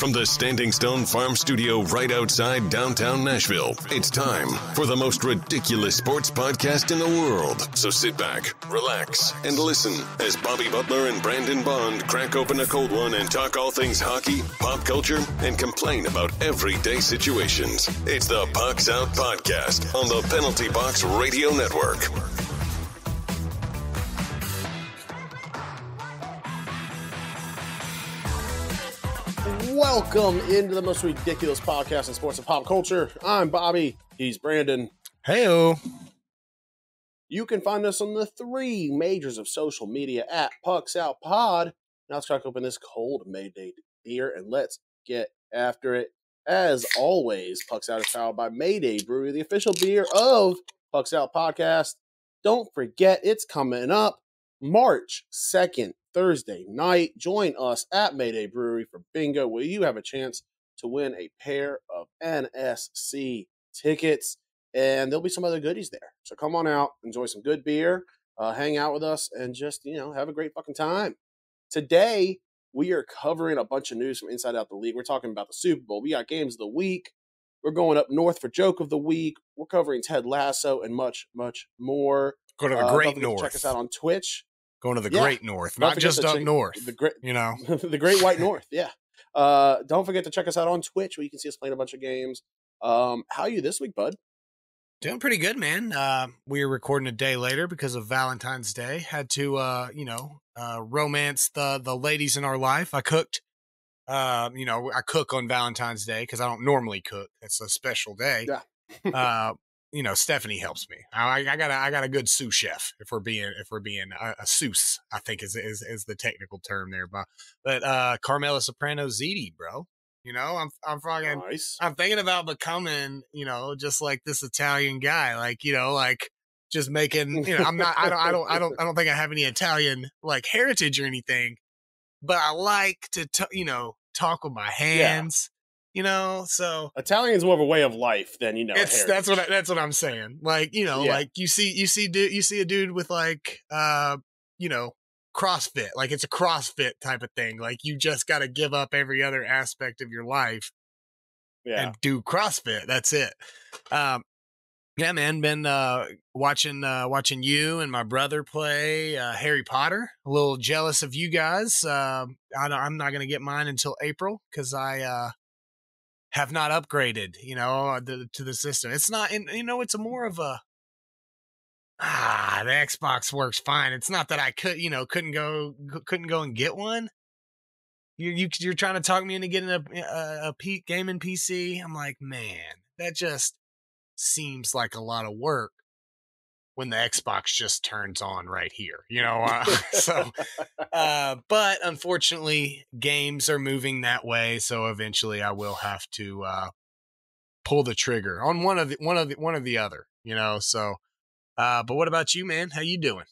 From the Standing Stone Farm Studio right outside downtown Nashville, it's time for the most ridiculous sports podcast in the world. So sit back, relax, and listen as Bobby Butler and Brandon Bond crack open a cold one and talk all things hockey, pop culture, and complain about everyday situations. It's the Pucks Out Podcast on the Penalty Box Radio Network. Welcome into the most ridiculous podcast in sports and pop culture. I'm Bobby. He's Brandon. Heyo. You can find us on the three majors of social media at Pucks Out Pod. Now let's crack open this cold Mayday beer and let's get after it. As always, Pucks Out is powered by Mayday Brewery, the official beer of Pucks Out Podcast. Don't forget, it's coming up March 2nd. Thursday night. Join us at Mayday Brewery for bingo, where you have a chance to win a pair of NSC tickets, and there'll be some other goodies there. So come on out, enjoy some good beer, hang out with us, and just, have a great fucking time. Today, we are covering a bunch of news from inside out the league. We're talking about the Super Bowl. We got games of the week. We're going up north for joke of the week. We're covering Ted Lasso and much, much more. Go to the Great North. Check us out on Twitch. Going to the Great North, not just up north, the great, the Great White North. Yeah. Don't forget to check us out on Twitch, where you can see us playing a bunch of games. How are you this week, bud? Doing pretty good, man. We are recording a day later because of Valentine's Day. Had to, romance the ladies in our life. I cooked, I cook on Valentine's Day because I don't normally cook. It's a special day. Yeah. Stephanie helps me. I got a good sous chef. If we're being a sous, I think is the technical term there. But Carmela Soprano Ziti, bro. I'm fucking nice. I'm thinking about becoming, just like this Italian guy, just making, I don't think I have any Italian heritage or anything, but I like to talk with my hands. Yeah. So Italian's more of a way of life than that's what I'm saying. You see a dude with CrossFit, it's a CrossFit type of thing. You just got to give up every other aspect of your life, and do CrossFit. That's it. Yeah, man. Been watching you and my brother play Harry Potter. A little jealous of you guys. I'm not gonna get mine until April because I have not upgraded, to the system. It's not, it's a more of a, the Xbox works fine. It's not that I couldn't go and get one. You're trying to talk me into getting a gaming PC. I'm like, man, that just seems like a lot of work when the Xbox just turns on right here, but unfortunately games are moving that way. So eventually I will have to, pull the trigger on one of the other, so, but what about you, man? How you doing?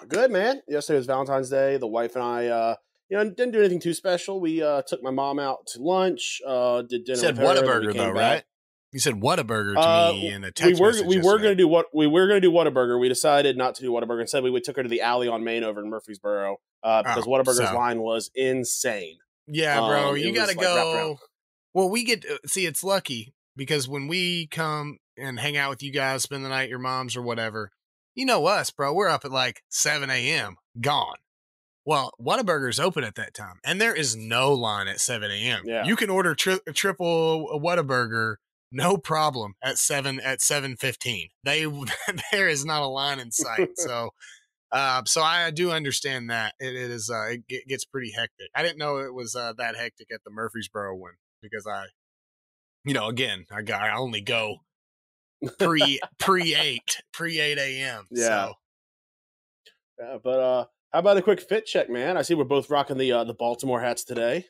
Good, man. Yesterday was Valentine's Day. The wife and I, didn't do anything too special. We, took my mom out to lunch, did dinner. Said with her, Whataburger though, right? You said Whataburger to me in a text message. We were going to do Whataburger. We decided not to do Whataburger. Instead, we took her to the Alley on Main over in Murfreesboro because Whataburger's line was insane. Yeah, bro, you got to go. Well, we get see. It's lucky because when we come and hang out with you guys, spend the night at your mom's or whatever, us, bro. We're up at 7 a.m. gone. Well, Whataburger's open at that time, and there is no line at 7 a.m. Yeah. You can order triple Whataburger. No problem at 7:15. There is not a line in sight. So I do understand that it gets pretty hectic. I didn't know it was that hectic at the Murfreesboro one because I only go pre 8 a.m. Yeah. So. Yeah, but how about a quick fit check, man? I see we're both rocking the Baltimore hats today.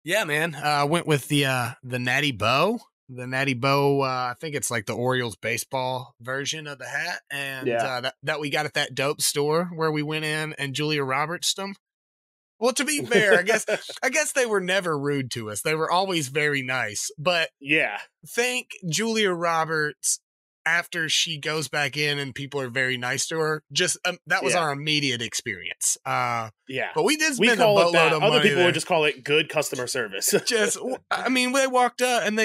Yeah, man. I went with the Natty Bow. The Natty Bow, I think it's the Orioles baseball version of the hat, and that we got at that dope store where we went in and Julia Roberts them. Well, to be fair, I guess they were never rude to us. They were always very nice. But yeah, thank Julia Roberts after she goes back in and people are very nice to her. Just that was our immediate experience. Yeah, but we did spend a boatload of money. Other people there. would just call it good customer service. They walked up and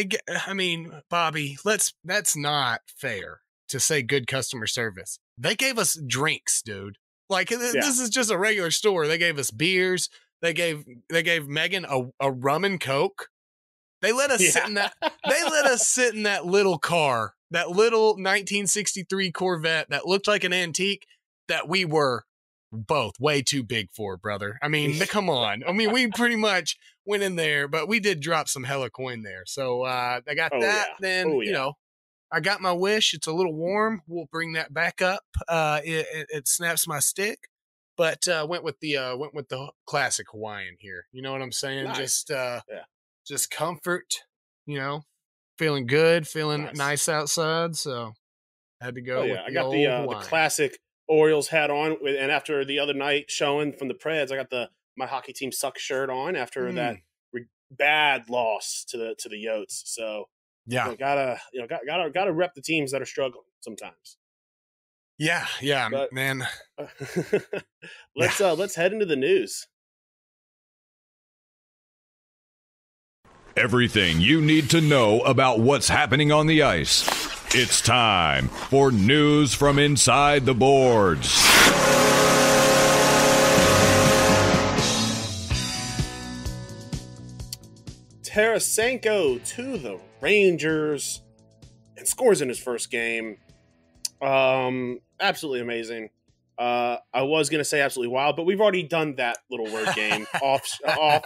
Bobby, that's not fair to say good customer service. They gave us drinks, dude. Like this is just a regular store. They gave us beers. They gave Megan a rum and Coke. They let us sit in that. They let us sit in that little car, that little 1963 Corvette that looked like an antique that we were both way too big for, brother. I mean, come on. I mean, we pretty much went in there, but we did drop some hella coin there. So I got that. Yeah. Then I got my wish. It's a little warm. We'll bring that back up. It snaps my stick, but went with the classic Hawaiian here. You know what I'm saying? Nice. Just comfort, feeling good, feeling nice outside. So had to go. I got the classic Orioles hat on, and after the other night showing from the Preds, I got my hockey team sucks shirt on after that bad loss to the Yotes. So gotta rep the teams that are struggling sometimes. Yeah, but, man. Let's head into the news. Everything you need to know about what's happening on the ice. It's time for news from inside the boards. Tarasenko to the Rangers and scores in his first game. Absolutely amazing. I was going to say absolutely wild, but we've already done that little word game off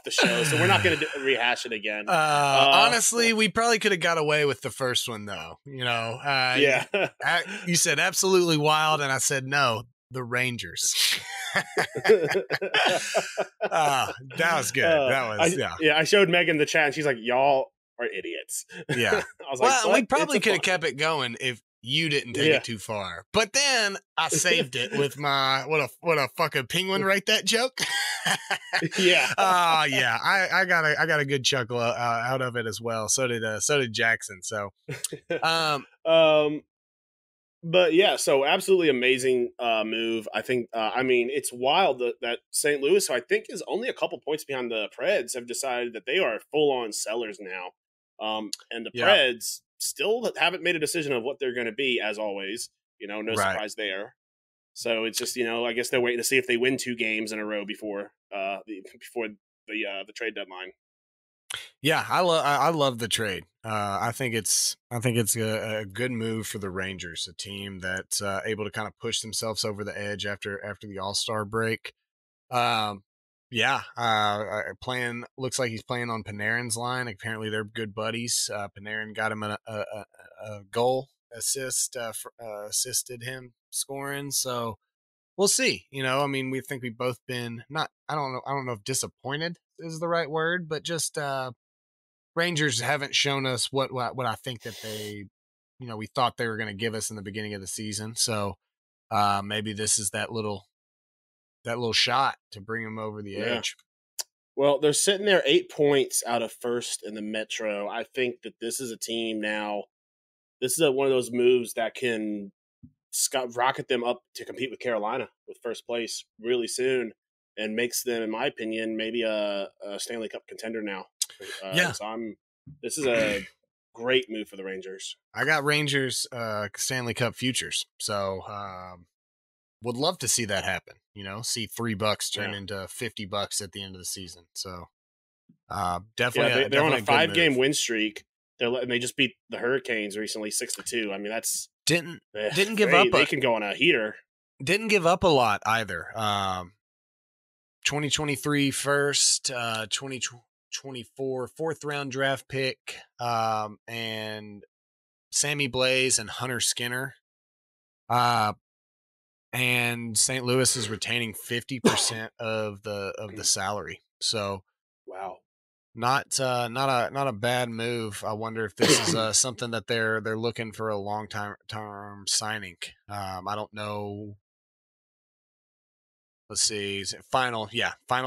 the show, so we're not going to rehash it again. Honestly, we probably could have got away with the first one, though. You said absolutely wild, and I said no, the Rangers. That was good. I showed Megan the chat, and she's like, "Y'all are idiots." Yeah. I was like, we probably could have kept it going if you didn't take it too far. But then I saved it with my what a fucking penguin write that joke. I got a good chuckle out of it as well. So did Jackson. So but yeah, so absolutely amazing move. I think it's wild that St. Louis, who I think is only a couple points behind the Preds, have decided that they are full on sellers now. And the Preds still haven't made a decision of what they're going to be, as always. No surprise there. So it's just, I guess they're waiting to see if they win 2 games in a row before the trade deadline. Yeah, I love the trade. I think it's a good move for the Rangers, a team that's able to kind of push themselves over the edge after the All-Star break. Looks like he's playing on Panarin's line. Apparently they're good buddies. Panarin got him a goal assist, assisted him scoring. So we'll see. We think we've both been I don't know if disappointed is the right word, but just Rangers haven't shown us what I think that they, we thought they were going to give us in the beginning of the season. So maybe this is that little shot to bring them over the edge. Well, they're sitting there 8 points out of first in the Metro. I think that this is a team now. This is one of those moves that can rocket them up to compete with Carolina with first place really soon, and makes them, in my opinion, maybe a Stanley Cup contender now. This is a great move for the Rangers. I got Rangers Stanley Cup futures, so would love to see that happen. See $3 turn into $50 at the end of the season. So definitely, they're on a 5-game win streak. They just beat the Hurricanes recently 6-2. I mean, that's didn't give up. They can go on a heater. Didn't give up a lot either. 2023 first, 2024 4th round draft pick, and Sammy Blaze and Hunter Skinner. And St. Louis is retaining 50% of the salary. So, wow, not a bad move. I wonder if this is something that they're looking for a long term signing. I don't know. Let's see. Final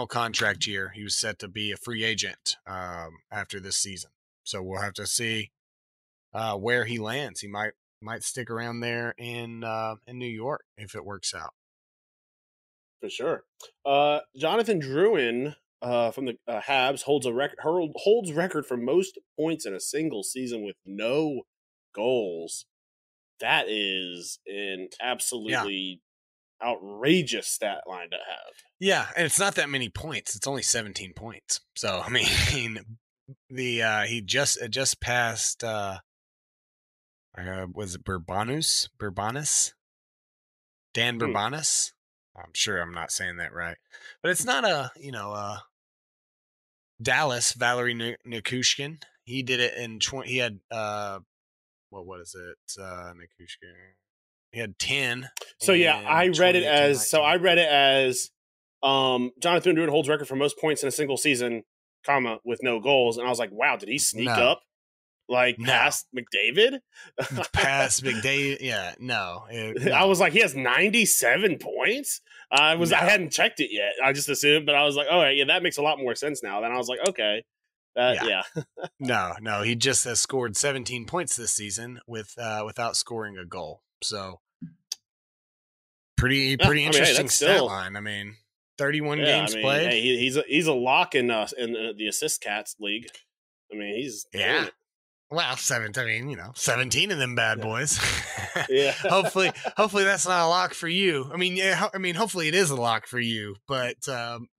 contract year. He was set to be a free agent after this season. So we'll have to see where he lands. He might might stick around there in New York if it works out. For sure. Jonathan Drouin from the Habs holds record for most points in a single season with no goals. That is an absolutely outrageous stat line to have. Yeah, and it's not that many points. It's only 17 points. So I mean, he just passed. Was it Bourbonis? Dan Bourbonis? I'm sure I'm not saying that right, but it's not Dallas Valerie Nikushkin. He did it in 20. He had what was it? Nikushkin. He had 10. So yeah, I read it as Jonathan Drouin holds record for most points in a single season, with no goals, and I was like, wow, did he sneak up? Past McDavid? Past McDavid? Yeah, no. I was like, he has 97 points? I hadn't checked it yet. I just assumed, but I was like, oh, yeah, that makes a lot more sense now. Then I was like, okay. Yeah. No, he just has scored 17 points this season without scoring a goal. So, pretty interesting stat line. I mean, 31 games played. Hey, he's a lock in the assist cats league. I mean, he's doing it. Well, 17 of them bad boys. Yeah. Hopefully that's not a lock for you. I mean, hopefully it is a lock for you, but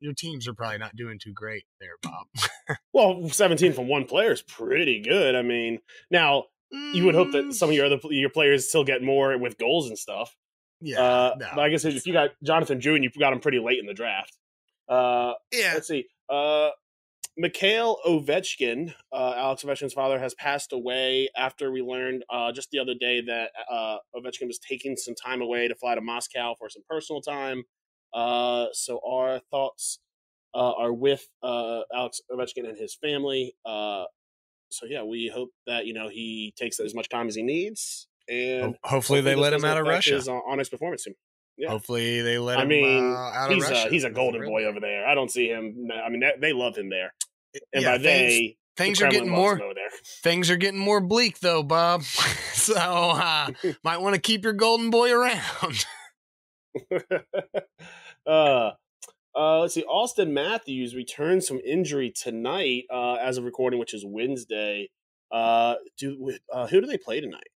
your teams are probably not doing too great there, Bob. Well, 17 from one player is pretty good. I mean, now you would hope that some of your players still get more with goals and stuff. Yeah. But I guess if you got Jonathan Drouin, you got him pretty late in the draft. Let's see. Mikhail Ovechkin, Alex Ovechkin's father, has passed away after we learned just the other day that Ovechkin was taking some time away to fly to Moscow for some personal time. So our thoughts are with Alex Ovechkin and his family. So yeah, we hope that he takes as much time as he needs, and hopefully they let him out of Russia on his performance soon. Yeah. Hopefully they let him out of Russia. He's a golden boy over there. I don't see him. I mean, they love him there. And by things are getting more bleak though, Bob. So might want to keep your golden boy around. Let's see. Austin Matthews returns from injury tonight as of recording, which is Wednesday. Who do they play tonight?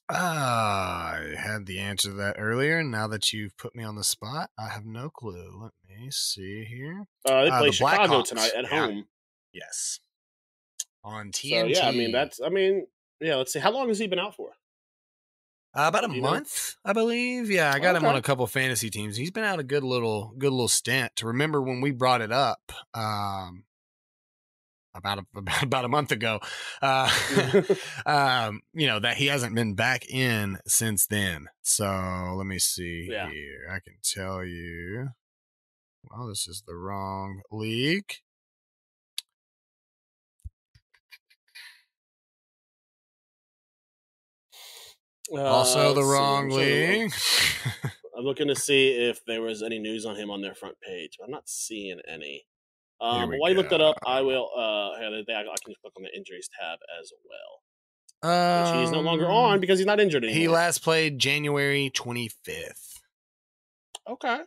I had the answer to that earlier. Now that you've put me on the spot, I have no clue. Let me see here. They play Chicago tonight at home. Yes. On TNT. So, let's see. How long has he been out for? About a month, I believe. Yeah, I got him on a couple fantasy teams. He's been out a good little stint. To remember when we brought it up, about a month ago, that he hasn't been back in since then. So let me see here. I can tell you. Well, this is the wrong league. Also the wrong league. I'm looking to see if there was any news on him on their front page. I'm not seeing any. But while you look that up, I will. I can just click on the injuries tab as well. Which he's no longer on because he's not injured anymore. He last played January 25th. Okay.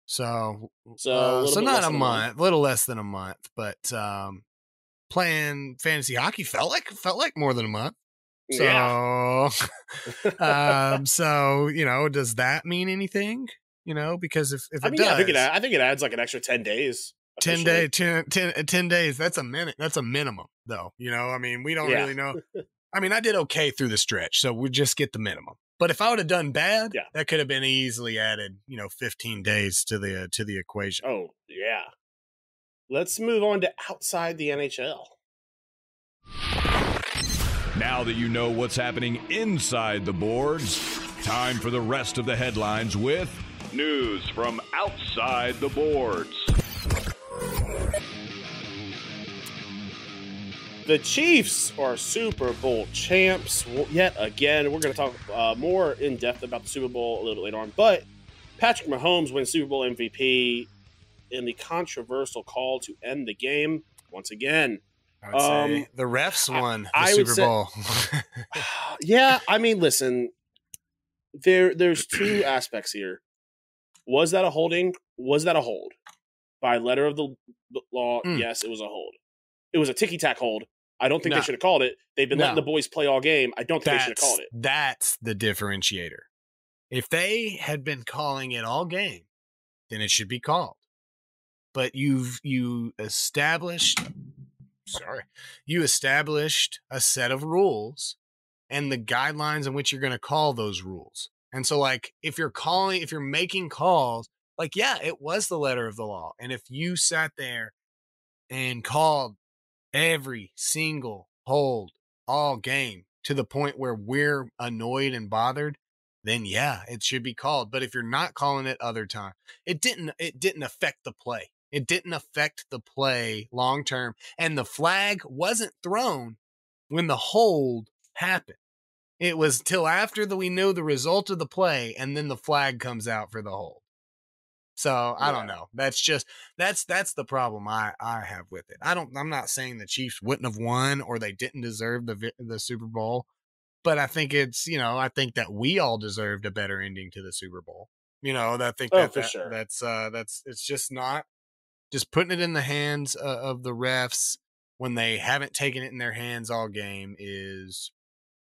So not a month, a little less than a month, but playing fantasy hockey felt like more than a month. So, does that mean anything? Because if it does, I think it adds like an extra 10 days. 10 days. That's a minute. That's a minimum, though. We don't really know. I mean, I did okay through the stretch, so we just get the minimum. But if I would have done bad, that could have been easily added, 15 days to the equation. Oh yeah. Let's move on to outside the NHL. Now that you know what's happening inside the boards, time for the rest of the headlines with news from outside the boards. The Chiefs are Super Bowl champs yet again. We're going to talk more in depth about the Super Bowl a little later on. But Patrick Mahomes wins Super Bowl MVP in the controversial call to end the game once again. I would say the refs won the I Super Bowl. Yeah, I mean, listen, there's two aspects here. Was that a holding? Was that a hold? By letter of the law, yes, it was a hold. It was a ticky-tack hold. I don't think they should have called it. They've been letting the boys play all game. I don't think they should have called it. That's the differentiator. If they had been calling it all game, then it should be called. But you established a set of rules and the guidelines in which you're going to call those rules. And so, like, if you're making calls, like, yeah, it was the letter of the law. And if you sat there and called every single hold all game to the point where we're annoyed and bothered, then yeah, it should be called. But if you're not calling it other time, it didn't affect the play. It didn't affect the play long term. And the flag wasn't thrown when the hold happened. It was till after we knew the result of the play, and then the flag comes out for the hold. So I don't know. That's the problem I have with it. I'm not saying the Chiefs wouldn't have won or they didn't deserve the Super Bowl, but I think I think that we all deserved a better ending to the Super Bowl. I think for sure. It's just not just putting it in the hands of the refs when they haven't taken it in their hands all game is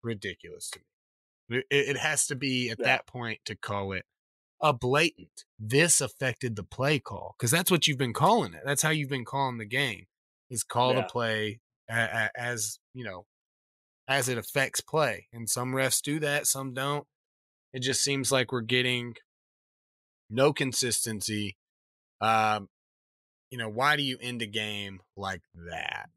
ridiculous to me. It has to be at that point to call it a blatant. This affected the play call, because that's what you've been calling it. That's how you've been calling the game, is call the play as as it affects play. And some refs do that, some don't. It just seems like we're getting no consistency. Why do you end a game like that?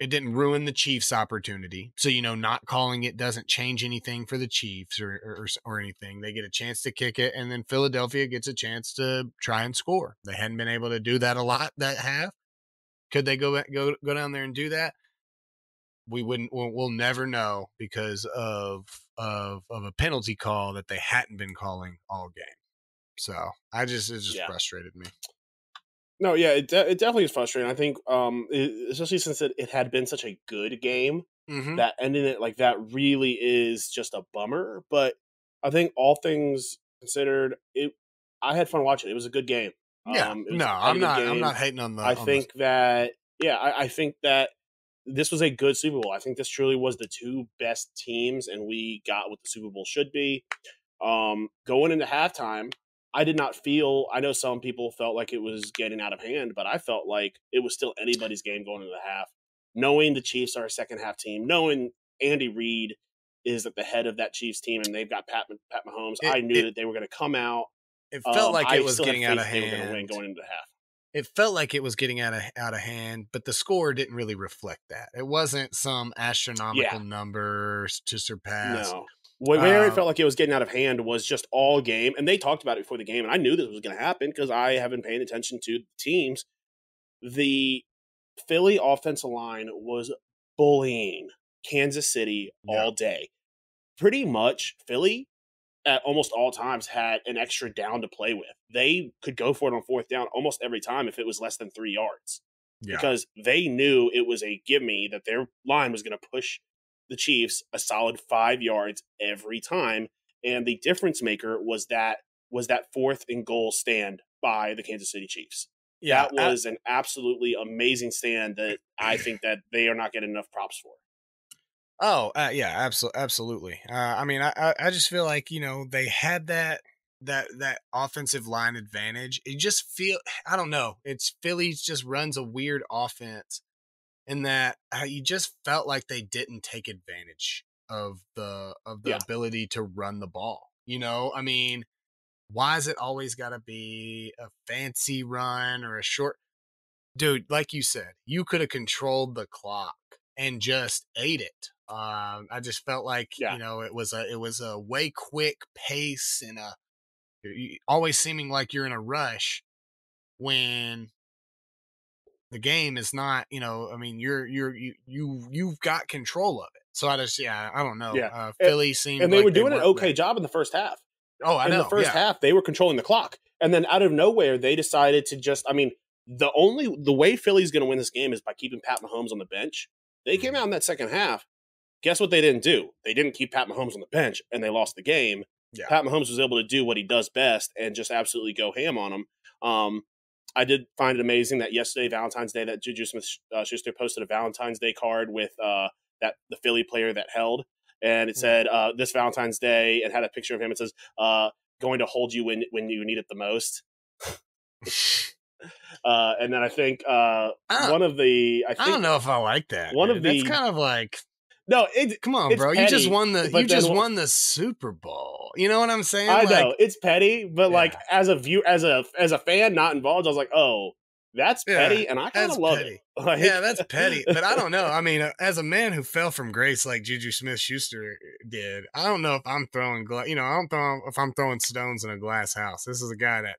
It didn't ruin the Chiefs' opportunity. So, not calling it doesn't change anything for the Chiefs or anything. They get a chance to kick it, and then Philadelphia gets a chance to try and score. They hadn't been able to do that a lot that half. Could they go down there and do that? We'll never know because of a penalty call that they hadn't been calling all game. So it just frustrated me. No, yeah, it definitely is frustrating. I think, especially since it had been such a good game, that ending it like that really is just a bummer. But I think all things considered, I had fun watching it. It was a good game. Yeah, I'm not hating on the. I think that this was a good Super Bowl. I think this truly was the two best teams, and we got what the Super Bowl should be. Going into halftime, I did not feel, I know some people felt like it was getting out of hand, but I felt like it was still anybody's game going into the half. Knowing the Chiefs are a second half team, knowing Andy Reid is at the head of that Chiefs team and they've got Pat Mahomes, I knew that they were going to come out. It felt like it was getting out of hand. They were going to win going into the half. It felt like it was getting out of hand, but the score didn't really reflect that. It wasn't some astronomical numbers to surpass. No. Where it felt like it was getting out of hand was just all game. And they talked about it before the game, and I knew this was going to happen because I have been paying attention to the teams. The Philly offensive line was bullying Kansas City all day. Pretty much, Philly at almost all times had an extra down to play with. They could go for it on fourth down almost every time if it was less than 3 yards. Because they knew it was a gimme that their line was going to push the Chiefs a solid 5 yards every time. And the difference maker was that 4th and goal stand by the Kansas City Chiefs. Yeah, that was an absolutely amazing stand that I think that they are not getting enough props for. Oh, yeah, absolutely. I mean, I just feel like, they had that offensive line advantage. It just I don't know. It's Philly just runs a weird offense. In that you just felt like they didn't take advantage of the ability to run the ball. I mean, why is it always got to be a fancy run or a short? Dude, like you said, you could have controlled the clock and just ate it. I just felt like it was a way quick pace and always seeming like you're in a rush when the game is not, I mean, you've got control of it. So I don't know. Yeah. Philly seemed and they were doing an okay job in the first half. Oh, I know. In the first half, they were controlling the clock. And then out of nowhere, they decided to just, I mean, the way Philly's going to win this game is by keeping Pat Mahomes on the bench. They came out in that second half. Guess what they didn't do? They didn't keep Pat Mahomes on the bench, and they lost the game. Yeah. Pat Mahomes was able to do what he does best and just absolutely go ham on them. I did find it amazing that yesterday, Valentine's Day, that Juju Smith-Schuster posted a Valentine's Day card with the Philly player that held, and it said this Valentine's Day, and had a picture of him. It says, "Going to hold you when you need it the most." And then I think one of the I don't know if I like that. That's kind of like. No, come on, bro. Petty, you just won the Super Bowl. You know what I'm saying? I know it's petty, but like as a fan not involved, I was like, oh, that's petty, and I kind of love it. Like, yeah, that's petty, but I don't know. I mean, as a man who fell from grace like Juju Smith-Schuster did, I don't know if I'm throwing if I'm throwing stones in a glass house. This is a guy that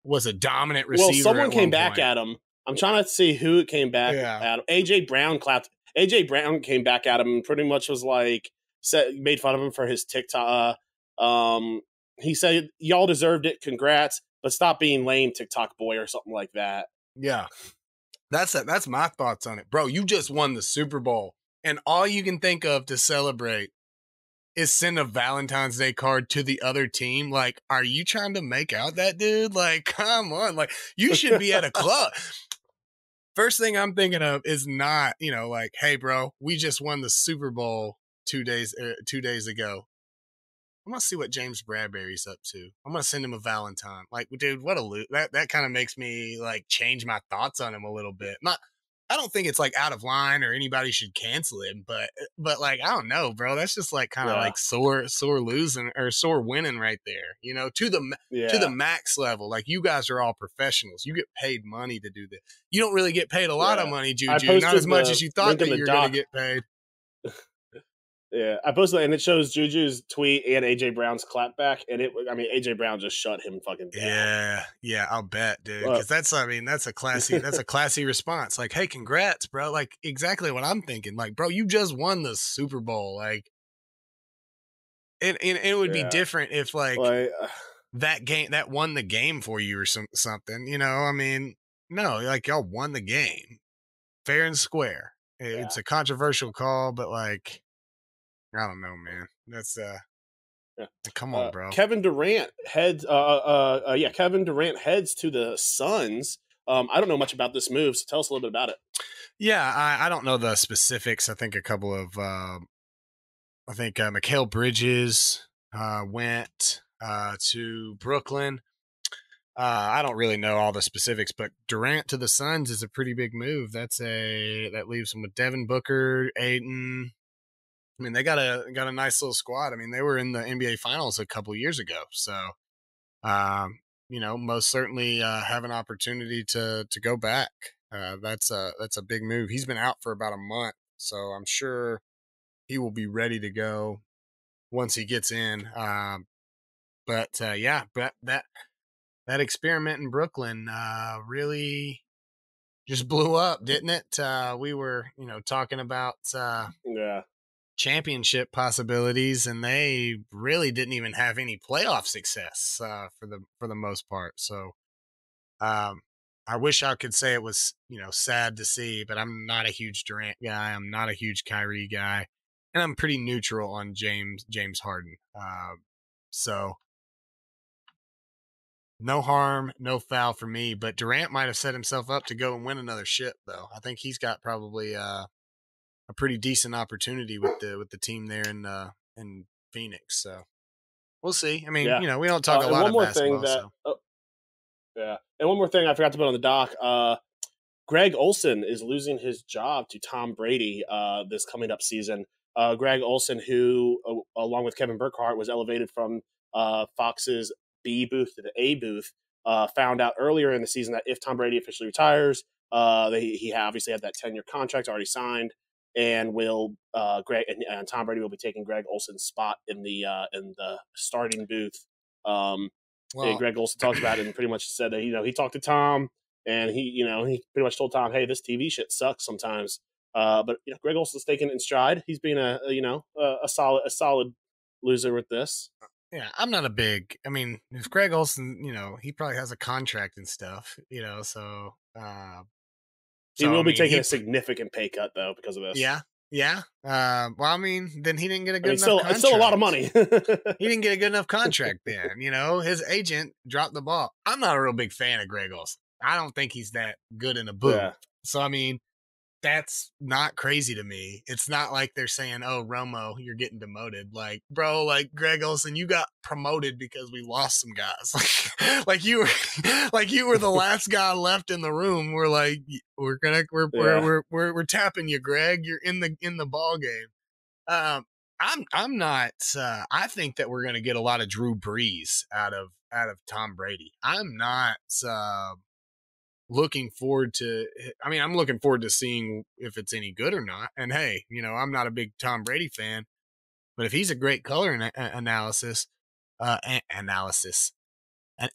was a dominant receiver. Well, someone came back at him. I'm trying to see who came back at him. AJ Brown clapped. AJ Brown came back at him and pretty much was like, made fun of him for his TikTok. He said, "Y'all deserved it. Congrats, but stop being lame, TikTok boy," or something like that. Yeah, that's my thoughts on it, bro. You just won the Super Bowl, and all you can think of to celebrate is send a Valentine's Day card to the other team. Like, are you trying to make out that dude? Like, come on, like you should be at a club. First thing I'm thinking of is not, like, hey, bro, we just won the Super Bowl 2 days ago. I'm going to see what James Bradbury's up to. I'm going to send him a Valentine. Like, dude, what a loot. That kind of makes me, like, change my thoughts on him a little bit. I don't think it's, like, out of line or anybody should cancel him, but like, I don't know, bro. That's just, like, kind of like sore losing or sore winning right there, to the max level. Like, you guys are all professionals. You get paid money to do this. You don't really get paid a lot of money, Juju. Not as much as you thought that you were going to get paid. Yeah, I posted, and it shows Juju's tweet and AJ Brown's clapback, and AJ Brown just shut him fucking down. Yeah, I'll bet, dude. Because that's a classy response. Like, hey, congrats, bro. Like, exactly what I'm thinking. Like, bro, you just won the Super Bowl. Like, and it would be different if that game that won the game for you or something. No, like y'all won the game, fair and square. It's a controversial call, but like. I don't know, man. That's come on, bro. Kevin Durant heads to the Suns. I don't know much about this move, so tell us a little bit about it. Yeah, I don't know the specifics. I think a couple of Mikal Bridges went to Brooklyn. I don't really know all the specifics, but Durant to the Suns is a pretty big move. That leaves him with Devin Booker, Ayton. I mean, they got a nice little squad. I mean, they were in the NBA Finals a couple years ago, so most certainly have an opportunity to go back. That's a big move. He's been out for about a month, so I'm sure he will be ready to go once he gets in. But that experiment in Brooklyn really just blew up, didn't it? We were talking about championship possibilities, and they really didn't even have any playoff success for the most part. So I wish I could say it was sad to see, but I'm not a huge Durant guy. I'm not a huge Kyrie guy, and I'm pretty neutral on James Harden. So no harm, no foul for me. But Durant might have set himself up to go and win another ship, though. I think he's got probably a pretty decent opportunity with the team there in Phoenix. So we'll see. I mean, we don't talk a lot of basketball. And one more thing I forgot to put on the doc. Greg Olsen is losing his job to Tom Brady this coming up season. Greg Olsen, who, along with Kevin Burkhardt, was elevated from Fox's B booth to the A booth, found out earlier in the season that if Tom Brady officially retires, he obviously had that 10-year contract already signed. And Greg and Tom Brady will be taking Greg Olsen's spot in the starting booth. Greg Olsen talked about it and pretty much said that he talked to Tom and he pretty much told Tom, hey, this TV shit sucks sometimes. But Greg Olsen's taking it in stride. He's being a solid loser with this. Yeah, I'm not a big. I mean, if Greg Olson, he probably has a contract and stuff, so. He will I be mean, taking a significant pay cut though because of this. Yeah, yeah. Well, I mean, then he didn't get a good enough still, contract. It's still a lot of money. He didn't get a good enough contract then. His agent dropped the ball. I'm not a real big fan of Greg Olson. I don't think he's that good in a booth. Yeah. So, I mean, that's not crazy to me. It's not like they're saying, "Oh, Romo, you're getting demoted." Like, bro, like Greg Olson, you got promoted because we lost some guys. like you were the last guy left in the room. We're like, we're tapping you, Greg. You're in the ball game. I'm not. I think that we're gonna get a lot of Drew Brees out of Tom Brady. I'm not. Looking forward to, I'm looking forward to seeing if it's any good or not. And hey, I'm not a big Tom Brady fan, but if he's a great color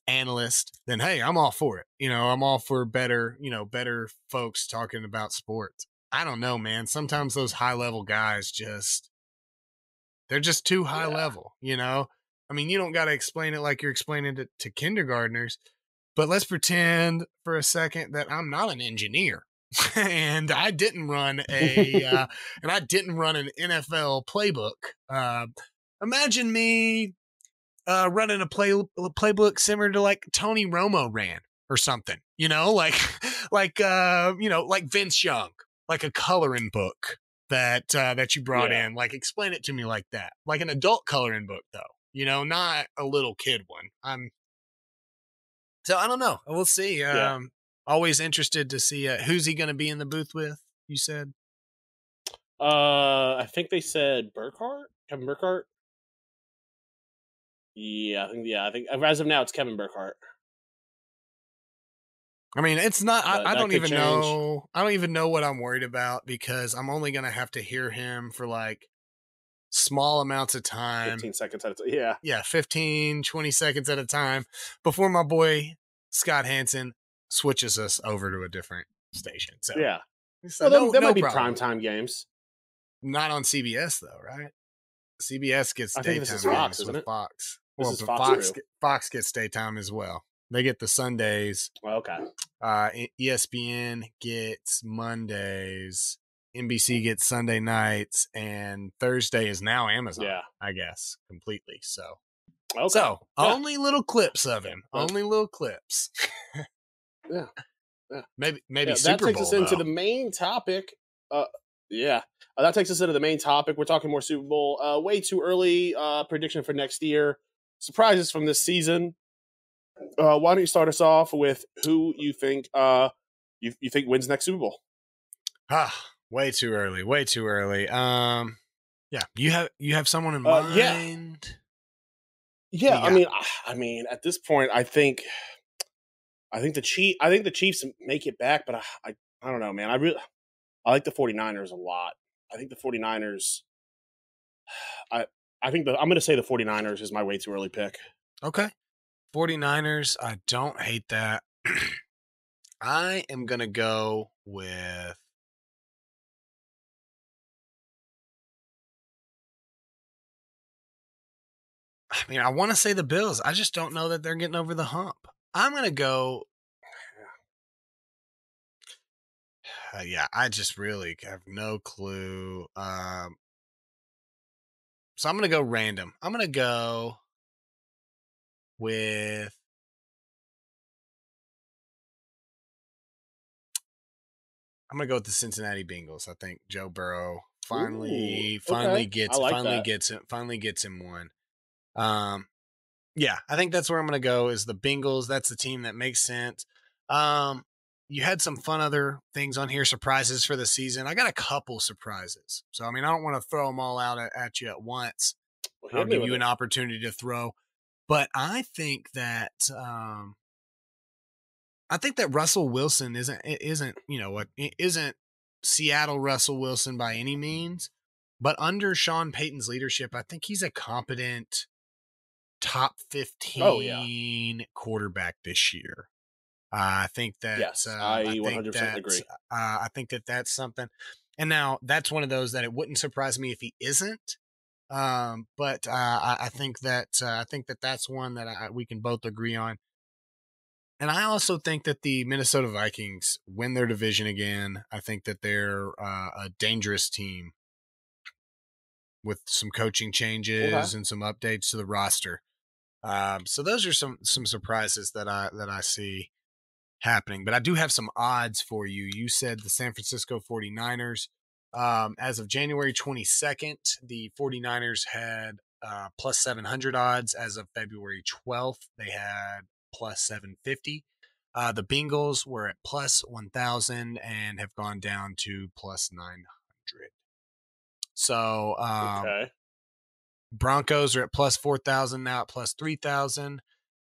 analyst, then hey, I'm all for it. I'm all for better folks talking about sports. I don't know, man. Sometimes those high level guys they're just too high level, you don't got to explain it like you're explaining it to kindergartners. But let's pretend for a second that I'm not an engineer and I didn't run an NFL playbook. Imagine me running a playbook similar to like Tony Romo ran or something, like Vince Young, like a coloring book that you brought in. Like, explain it to me like that, like an adult coloring book though, not a little kid one. So I don't know. We'll see. Always interested to see who's he going to be in the booth with. You said. I think they said Kevin Burkhardt. Yeah, I think as of now it's Kevin Burkhardt. I mean, it's not. I don't even know. I don't even know what I'm worried about because I'm only going to have to hear him for like small amounts of time. 15 seconds at a time. Yeah. Yeah, 15, 20 seconds at a time before my boy Scott Hansen switches us over to a different station. So yeah. So there might be primetime games. Not on CBS though, right? CBS gets daytime. I think this is Fox, isn't it? Fox. This is Fox. Fox gets daytime as well. They get the Sundays. Okay. ESPN gets Mondays. NBC gets Sunday nights, and Thursday is now Amazon. Yeah, I guess completely. So, only little clips of him. Only little clips. yeah. Maybe Super Super Bowl. That takes us into the main topic. That takes us into the main topic. We're talking more Super Bowl. Way too early. Prediction for next year. Surprises from this season. Why don't you start us off with who you think you think wins next Super Bowl? Way too early. Way too early. Yeah. You have someone in mind? Yeah. I mean, at this point, I think the Chiefs make it back, but I don't know, man. I like the 49ers a lot. I think the 49ers. I'm going to say the 49ers is my way too early pick. Okay. 49ers. I don't hate that. I am going to go with. I mean, I want to say the Bills. I just don't know that they're getting over the hump. I'm going to go. I just really have no clue. So I'm going to go random. I'm going to go with. I'm going to go with the Cincinnati Bengals. I think Joe Burrow finally gets him one. Yeah, I think that's where I'm going to go is the Bengals. That's the team that makes sense. You had some fun other things on here, surprises for the season. I got a couple surprises. So, I mean, I don't want to throw them all out at you at once. I'll give you an opportunity to throw. But I think that Russell Wilson isn't Seattle Russell Wilson by any means. But under Sean Payton's leadership, I think he's a competent top 15 quarterback this year. I think that I 100% agree. I think that's something. And now that's one of those that it wouldn't surprise me if he isn't, But I think that that's one that we can both agree on. And I also think that the Minnesota Vikings win their division again. I think that they're a dangerous team with some coaching changes and some updates to the roster. So those are some surprises that I see happening. But I do have some odds for you. You said the San Francisco 49ers. As of January 22nd, the 49ers had plus 700 odds. As of February 12th, they had plus 750. The Bengals were at plus 1,000 and have gone down to plus 900. So Broncos are at plus 4,000 now at plus 3,000.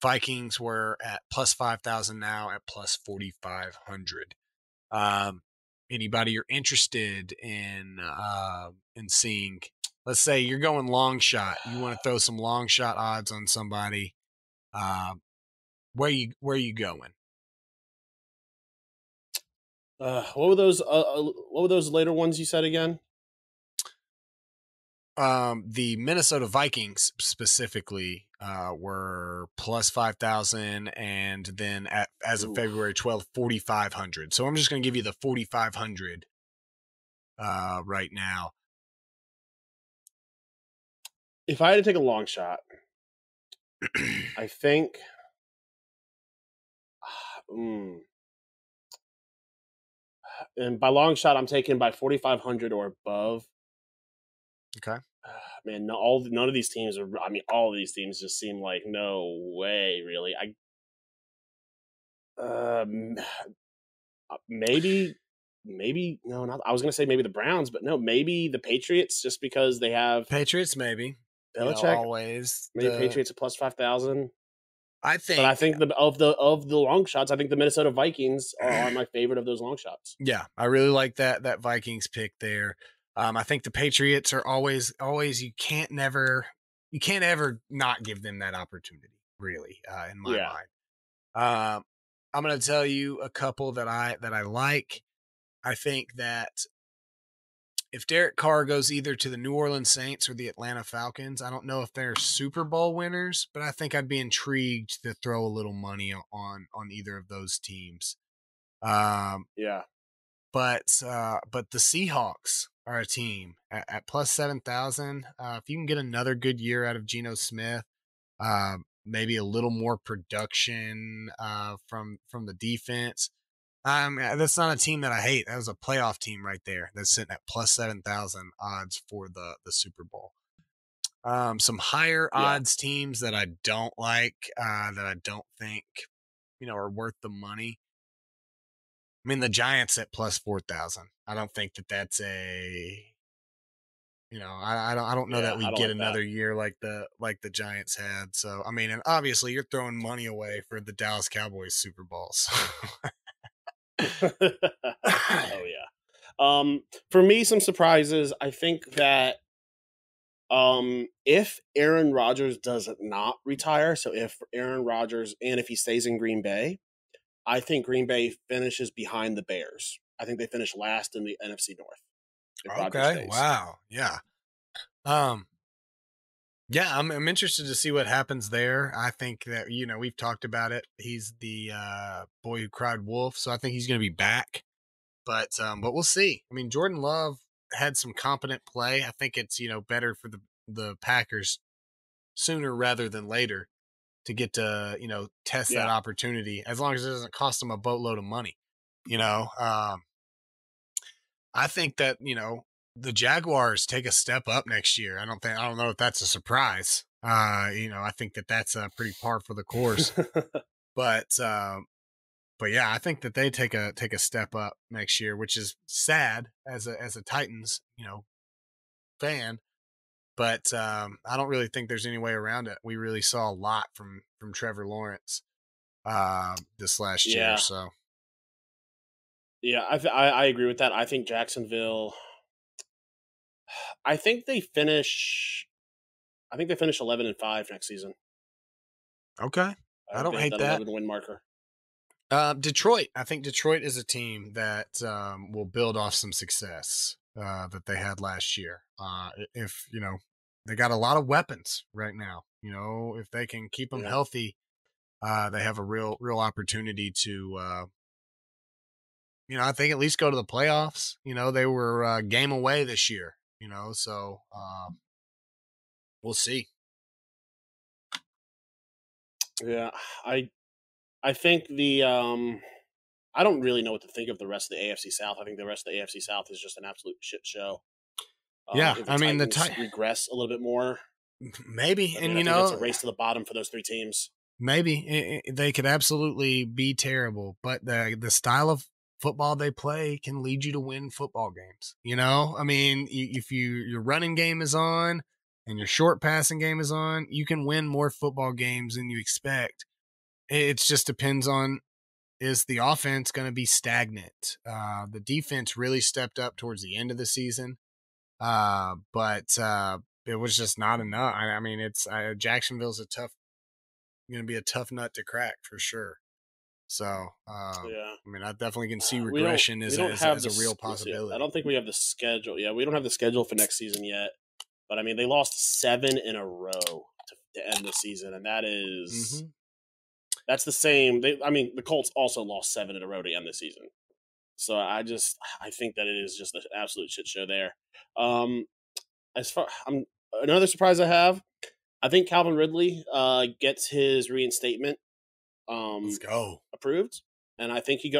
Vikings were at plus 5,000 now at plus 4,500. Anybody you're interested in seeing? Let's say you're going long shot. You want to throw some long shot odds on somebody. Where you going? What were those? What were those later ones you said again? The Minnesota Vikings specifically were plus 5,000, and then as of February 12th, 4,500. So I'm just going to give you the 4,500 right now. If I had to take a long shot, I think. And by long shot, I'm taking by 4,500 or above. Okay. Man, none of these teams are. I mean, all of these teams just seem like no way. Really, maybe no, not. I was gonna say maybe the Browns, but no, maybe the Patriots, just because they have Patriots. Maybe Belichick always. Maybe Patriots at plus 5,000. I think, but I think of the long shots, I think the Minnesota Vikings are my favorite of those long shots. Yeah, I really like that Vikings pick there. I think the Patriots are always you can't ever not give them that opportunity, really, in my mind. I'm going to tell you a couple that I like. I think that if Derek Carr goes either to the New Orleans Saints or the Atlanta Falcons, I don't know if they're Super Bowl winners, but I think I'd be intrigued to throw a little money on either of those teams. But the Seahawks are a team at plus 7,000. If you can get another good year out of Geno Smith, maybe a little more production from the defense. That's not a team that I hate. That was a playoff team right there. That's sitting at plus 7,000 odds for the Super Bowl. Some higher odds teams that I don't like, that I don't think are worth the money. I mean, the Giants at plus 4,000. I don't think that's a. I don't know that we get another year like the Giants had. So I mean, and obviously you're throwing money away for the Dallas Cowboys Super Bowls. Oh yeah. For me, some surprises. I think that if Aaron Rodgers does not retire, so if Aaron Rodgers and if he stays in Green Bay, I think Green Bay finishes behind the Bears. I think they finish last in the NFC North. Okay. Wow. Yeah. Yeah, I'm interested to see what happens there. I think that, we've talked about it. He's the boy who cried wolf, so I think he's going to be back. But we'll see. I mean, Jordan Love had some competent play. I think it's, better for the Packers sooner rather than later to get to, test that opportunity, as long as it doesn't cost them a boatload of money. I think that, the Jaguars take a step up next year. I don't know if that's a surprise. I think that that's pretty par for the course. But yeah, I think that they take a step up next year, which is sad as a Titans, fan. But I don't really think there's any way around it. We really saw a lot from Trevor Lawrence this last year. So yeah, I agree with that. I think Jacksonville. I think they finish 11-5 next season. Okay, I don't hate that 11 win marker. Detroit. I think Detroit is a team that will build off some success that they had last year. If they got a lot of weapons right now. You know, if they can keep them healthy, they have a real opportunity to, you know, I think at least go to the playoffs. You know, they were a game away this year, you know, so we'll see. Yeah, I think the I don't really know what to think of the rest of the AFC South. I think the rest of the AFC South is just an absolute shit show. Yeah, if the I mean Titans regress a little bit more, maybe, and I you think know, it's a race to the bottom for those three teams. Maybe they could absolutely be terrible, but the style of football they play can lead you to win football games. You know, I mean, if your running game is on and your short passing game is on, you can win more football games than you expect. It just depends on, is the offense going to be stagnant? The defense really stepped up towards the end of the season, but it was just not enough. I mean, it's Jacksonville's going to be a tough nut to crack for sure. So, I mean, I definitely can see regression as a real possibility. I don't think we have the schedule. Yeah, we don't have the schedule for next season yet. But I mean, they lost 7 in a row to end the season, and that is that's the same. I mean, the Colts also lost 7 in a row to end the season. So I think that it is just an absolute shit show there. Another surprise I have, I think Calvin Ridley gets his reinstatement Let's go. approved, and I think he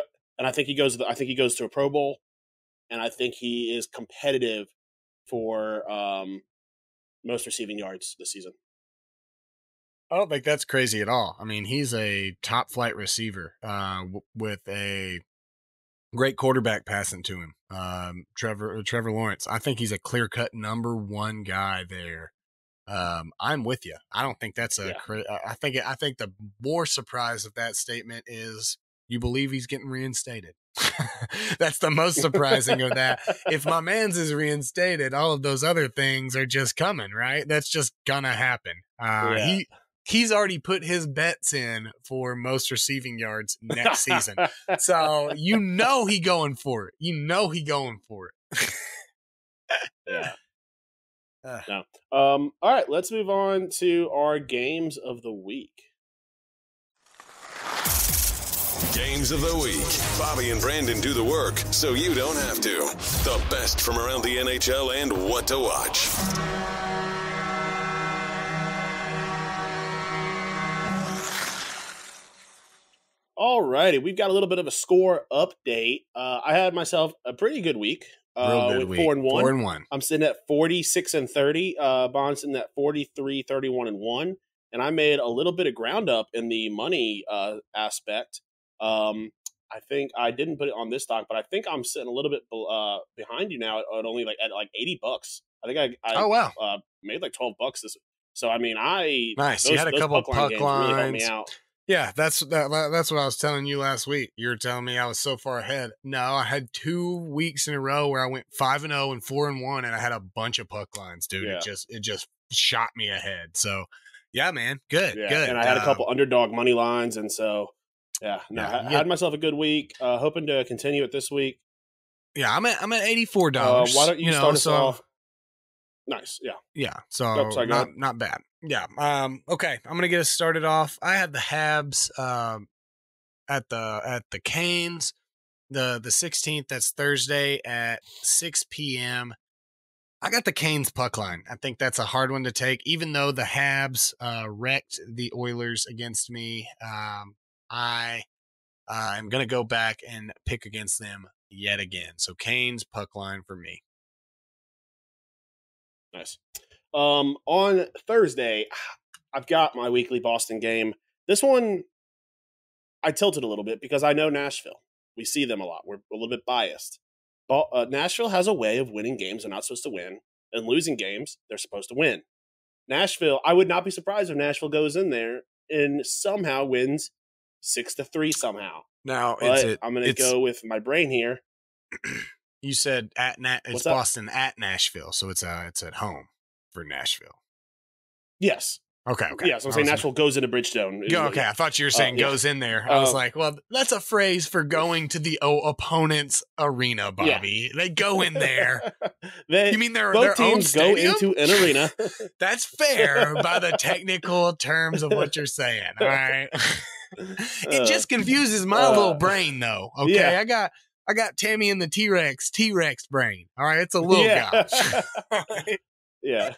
goes to a Pro Bowl, and I think he is competitive for most receiving yards this season. I don't think that's crazy at all. I mean, he's a top flight receiver with a great quarterback passing to him. Trevor Lawrence. I think he's a clear cut number 1 guy there. I'm with you. I don't think that's I think the more surprise of that statement is you believe he's getting reinstated. That's the most surprising of that. If my man's is reinstated, all of those other things are just coming, right? That's just gonna happen. He's already put his bets in for most receiving yards next season. So you know he going for it. Yeah. No. All right, let's move on to our games of the week. Games of the week. Bobby and Brandon do the work, so you don't have to. The best from around the NHL and what to watch. All righty, we've got a little bit of a score update. I had myself a pretty good week. With 4-1. I'm sitting at 46-30. Bond's sitting at 43-31-1. And I made a little bit of ground up in the money aspect. I think I didn't put it on this stock, but I think I'm sitting a little bit behind you now at only like $80. I think I made like $12 this. So I mean, nice. You had a couple puck lines really helped me out. Yeah, that's what I was telling you last week. You were telling me I was so far ahead. No, I had 2 weeks in a row where I went 5-0 and 4-1, and I had a bunch of puck lines, dude. Yeah. It just shot me ahead. So, yeah, man, good. And I had a couple underdog money lines, and so I had myself a good week. Hoping to continue it this week. Yeah, I'm at $84. Why don't you start us off? Nice, yeah. Yeah, so not bad. Yeah. Okay, I'm gonna get us started off. I had the Habs at the Canes, the 16th. That's Thursday at 6 p.m. I got the Canes puck line. I think that's a hard one to take, even though the Habs wrecked the Oilers against me. I am gonna go back and pick against them yet again. So Canes puck line for me. Nice. On Thursday, I've got my weekly Boston game. This one, I tilted a little bit because I know Nashville. We see them a lot. We're a little bit biased. But Nashville has a way of winning games they're not supposed to win and losing games they're supposed to win. Nashville, I would not be surprised if Nashville goes in there and somehow wins 6-3 somehow. Now, I'm going to go with my brain here. You said it's Boston at Nashville, so it's at home for Nashville. Yes. Okay. Yeah, so I'm saying Nashville goes into Bridgestone. Okay, I thought you were saying goes in there. I was like, well, that's a phrase for going to the opponent's arena, Bobby. Yeah. They go in there. You mean their own stadium? Go into an arena. That's fair by the technical terms of what you're saying. All right. It just confuses my little brain, though. Okay, yeah. I got Tammy and the T-Rex brain. All right, it's a little guy. Right. Yeah.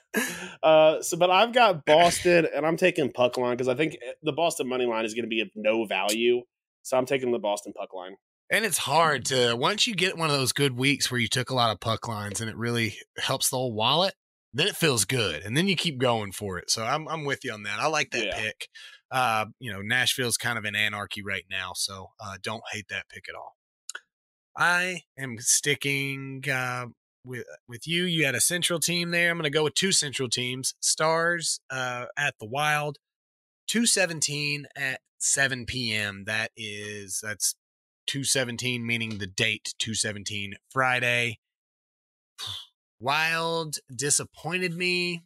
But I've got Boston, and I'm taking puck line because I think the Boston money line is going to be of no value. So I'm taking the Boston puck line. And it's hard to, once you get one of those good weeks where you took a lot of puck lines and it really helps the whole wallet, then it feels good. And then you keep going for it. So I'm with you on that. I like that pick. Nashville's kind of in anarchy right now. So don't hate that pick at all. I am sticking with you. You had a Central team there. I'm going to go with two Central teams. Stars at the Wild. 2:17 at 7 p.m. That's 2:17, meaning the date 2/17 Friday. Wild disappointed me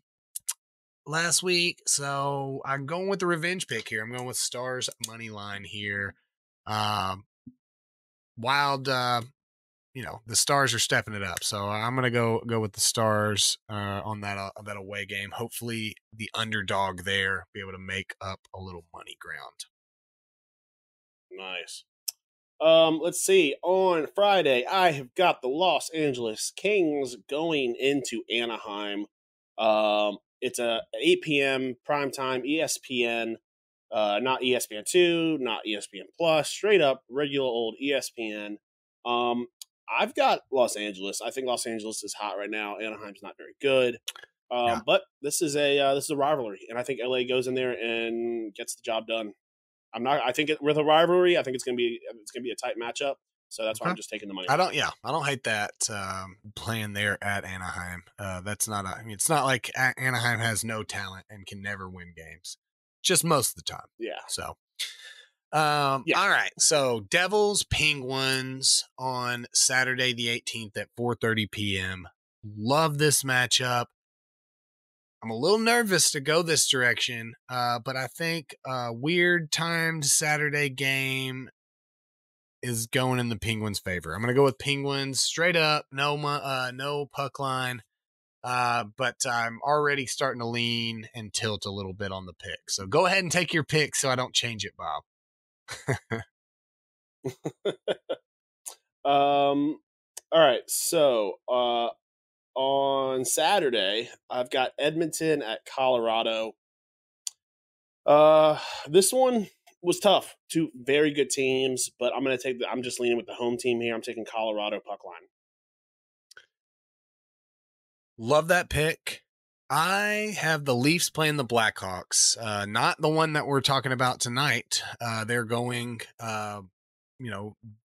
last week, so I'm going with the revenge pick here. I'm going with Stars money line here. Wild, the Stars are stepping it up, so I'm gonna go with the Stars on that away game. Hopefully, the underdog there be able to make up a little money ground. Nice. Let's see. On Friday, I have got the Los Angeles Kings going into Anaheim. It's a 8 p.m. primetime ESPN, not ESPN2, not ESPN Plus, straight up regular old ESPN. I've got Los Angeles. I think Los Angeles is hot right now. Anaheim's not very good. But this is a rivalry, and I think LA goes in there and gets the job done. I think with a rivalry, I think it's gonna be a tight matchup. So that's why I'm just taking the money. I don't hate that playing there at Anaheim. It's not like Anaheim has no talent and can never win games, just most of the time. Yeah. So, all right. So Devils Penguins on Saturday the 18th at 4:30 p.m. Love this matchup. I'm a little nervous to go this direction, but I think a weird timed Saturday game is going in the Penguins' favor. I'm going to go with Penguins straight up, no puck line, but I'm already starting to lean and tilt a little bit on the pick. So go ahead and take your pick so I don't change it, Bob. All right, so on Saturday, I've got Edmonton at Colorado. This one was tough. Two very good teams, but I'm just leaning with the home team here. I'm taking Colorado puck line. Love that pick. I have the Leafs playing the Blackhawks, not the one that we're talking about tonight. They're going,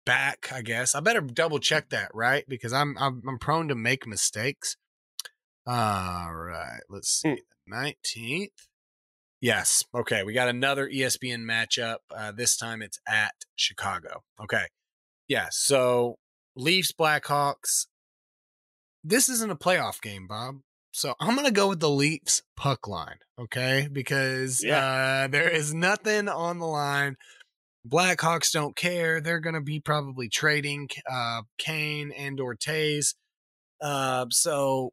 back, I guess. I better double check that, right? Because I'm prone to make mistakes. All right, let's see. The 19th. Yes. Okay, we got another ESPN matchup. This time it's at Chicago. Okay. Yeah, so Leafs Blackhawks. This isn't a playoff game, Bob. So I'm going to go with the Leafs puck line, okay? Because there is nothing on the line. Blackhawks don't care. They're going to be probably trading Kane and Ortiz. So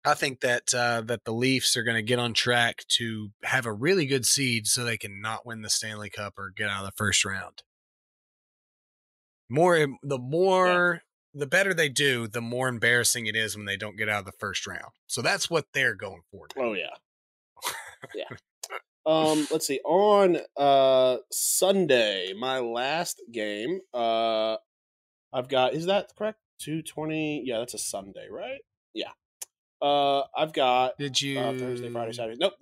I think that the Leafs are going to get on track to have a really good seed so they can not win the Stanley Cup or get out of the first round. The better they do, the more embarrassing it is when they don't get out of the first round. So that's what they're going for now. Oh, yeah. Yeah. Let's see. On Sunday, my last game, I've got, is that correct? 2:20. Yeah, that's a Sunday, right? Yeah. I've got Thursday, Friday, Saturday. Nope.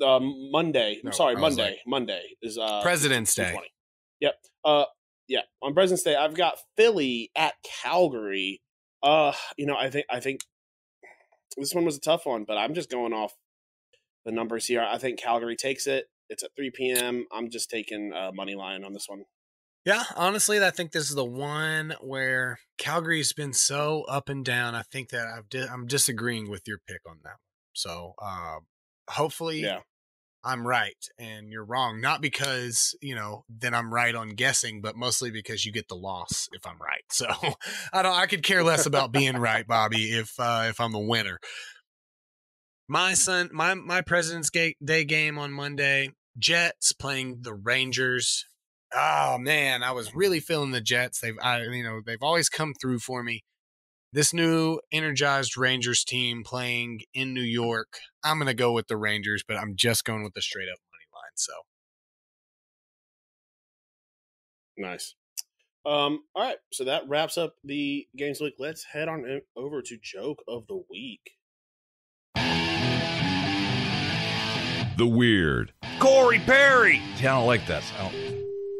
Monday. No, I'm sorry, Monday. Monday is President's Day. 2:20. Yep. Yeah. On President's Day, I've got Philly at Calgary. I think this one was a tough one, but I'm just going off the numbers here. I think Calgary takes it. It's at 3 p.m. I'm just taking money line on this one. Yeah, honestly, I think this is the one where Calgary's been so up and down. I think that I'm disagreeing with your pick on that. So hopefully I'm right and you're wrong. Not because, then I'm right on guessing, but mostly because you get the loss if I'm right. So I could care less about being right, Bobby, if I'm a winner. My President's Day game on Monday, Jets playing the Rangers. Oh man, I was really feeling the Jets. They've always come through for me. This new energized Rangers team playing in New York, I'm going to go with the Rangers, but I'm just going with the straight up money line. So nice. All right, so that wraps up the games of the week. Let's head on over to joke of the week. The weird. Corey Perry. I don't like that.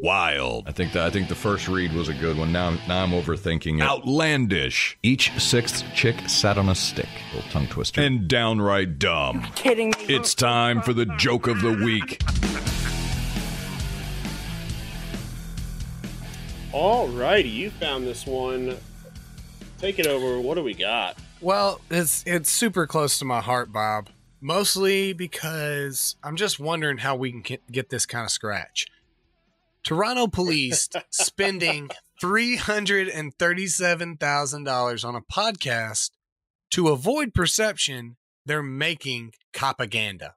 Wild. I think the first read was a good one. Now I'm overthinking it. Outlandish. Each sixth chick sat on a stick. Little tongue twister. And downright dumb. You're kidding me. It's time for the joke of the week. All righty, you found this one. Take it over. What do we got? Well, it's super close to my heart, Bob. Mostly because I'm just wondering how we can get this kind of scratch. Toronto police spending $337,000 on a podcast to avoid perception they're making propaganda.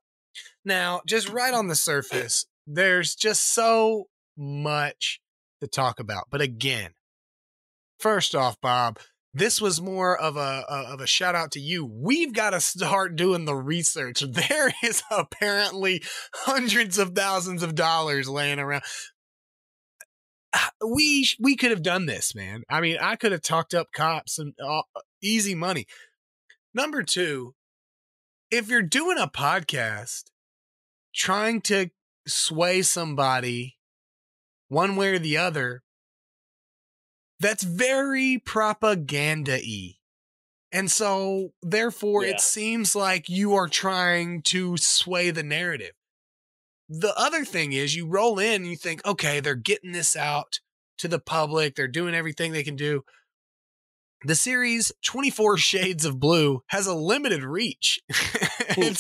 Now, just right on the surface, there's just so much to talk about. But again, first off, Bob, this was more of a shout out to you. We've got to start doing the research. There is apparently hundreds of thousands of dollars laying around. We could have done this, man. I mean, I could have talked up cops and easy money. Number two, if you're doing a podcast trying to sway somebody one way or the other, that's very propaganda-y. And so, therefore, It seems like you are trying to sway the narrative. The other thing is you roll in and you think, okay, they're getting this out to the public. They're doing everything they can do. The series 24 Shades of Blue has a limited reach. It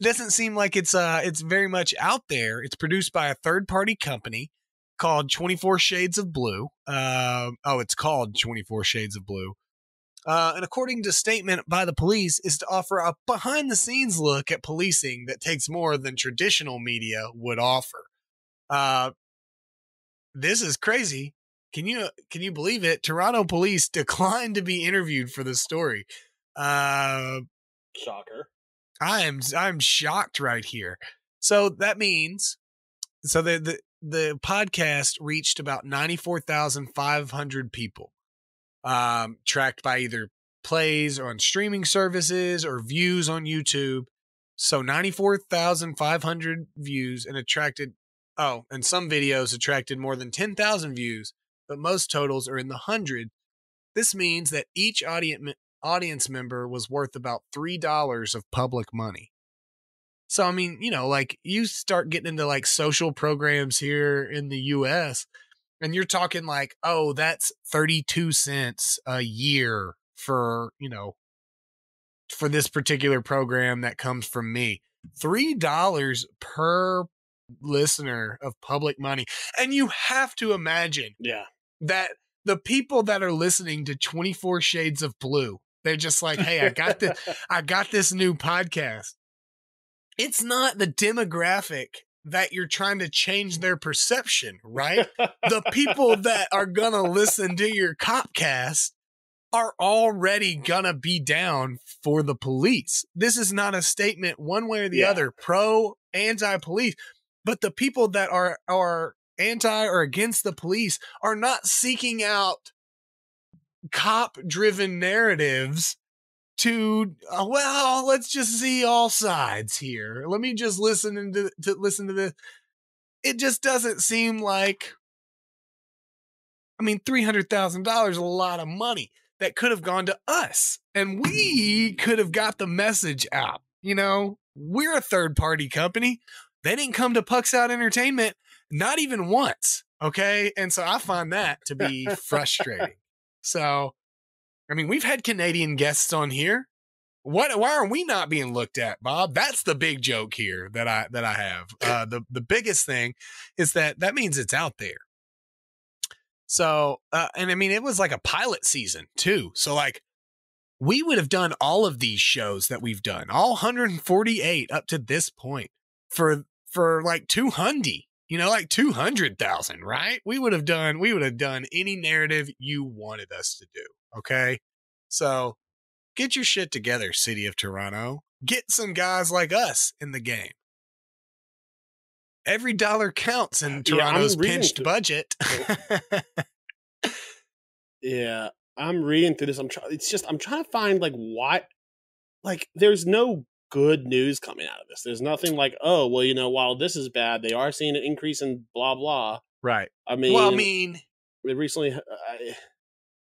doesn't seem like it's very much out there. It's produced by a third-party company called 24 Shades of Blue. It's called 24 Shades of Blue. And according to statement by the police, is to offer a behind-the-scenes look at policing that takes more than traditional media would offer. This is crazy. Can you believe it? Toronto police declined to be interviewed for the story. Shocker. I'm shocked right here. So that means, the podcast reached about 94,500 people. Tracked by either plays on streaming services or views on YouTube. So 94,500 views and and some videos attracted more than 10,000 views, but most totals are in the 100. This means that each audience member was worth about $3 of public money. So, I mean, you start getting into like social programs here in the US, and you're talking like, oh, that's 32 cents a year for this particular program that comes from me. $3 per listener of public money. And you have to imagine that the people that are listening to 24 Shades of Blue, they're just like, hey, I got this new podcast. It's not the demographic that you're trying to change their perception, right? The people that are going to listen to your Copcast are already going to be down for the police. This is not a statement one way or the other, pro, anti-police, but the people that are anti or against the police are not seeking out cop-driven narratives to let's just see all sides here. Let me just listen to this. It just doesn't seem like, $300,000 is a lot of money that could have gone to us, and we could have got the message out. We're a third-party company. They didn't come to Pucks Out Entertainment, not even once. Okay. And so I find that to be frustrating. So, we've had Canadian guests on here. Why are we not being looked at, Bob? That's the big joke here that I have. The biggest thing is that means it's out there. So, and I mean, it was like a pilot season too. So like we would have done all of these shows that we've done, all 148 up to this point for like 200, like 200,000, right? We would have done any narrative you wanted us to do. Okay. So get your shit together, City of Toronto. Get some guys like us in the game. Every dollar counts in Toronto's pinched budget. Yeah, I'm reading through this. I'm trying to find like what, like there's no good news coming out of this. There's nothing like, oh, well, while this is bad, they are seeing an increase in blah blah. Right. They recently.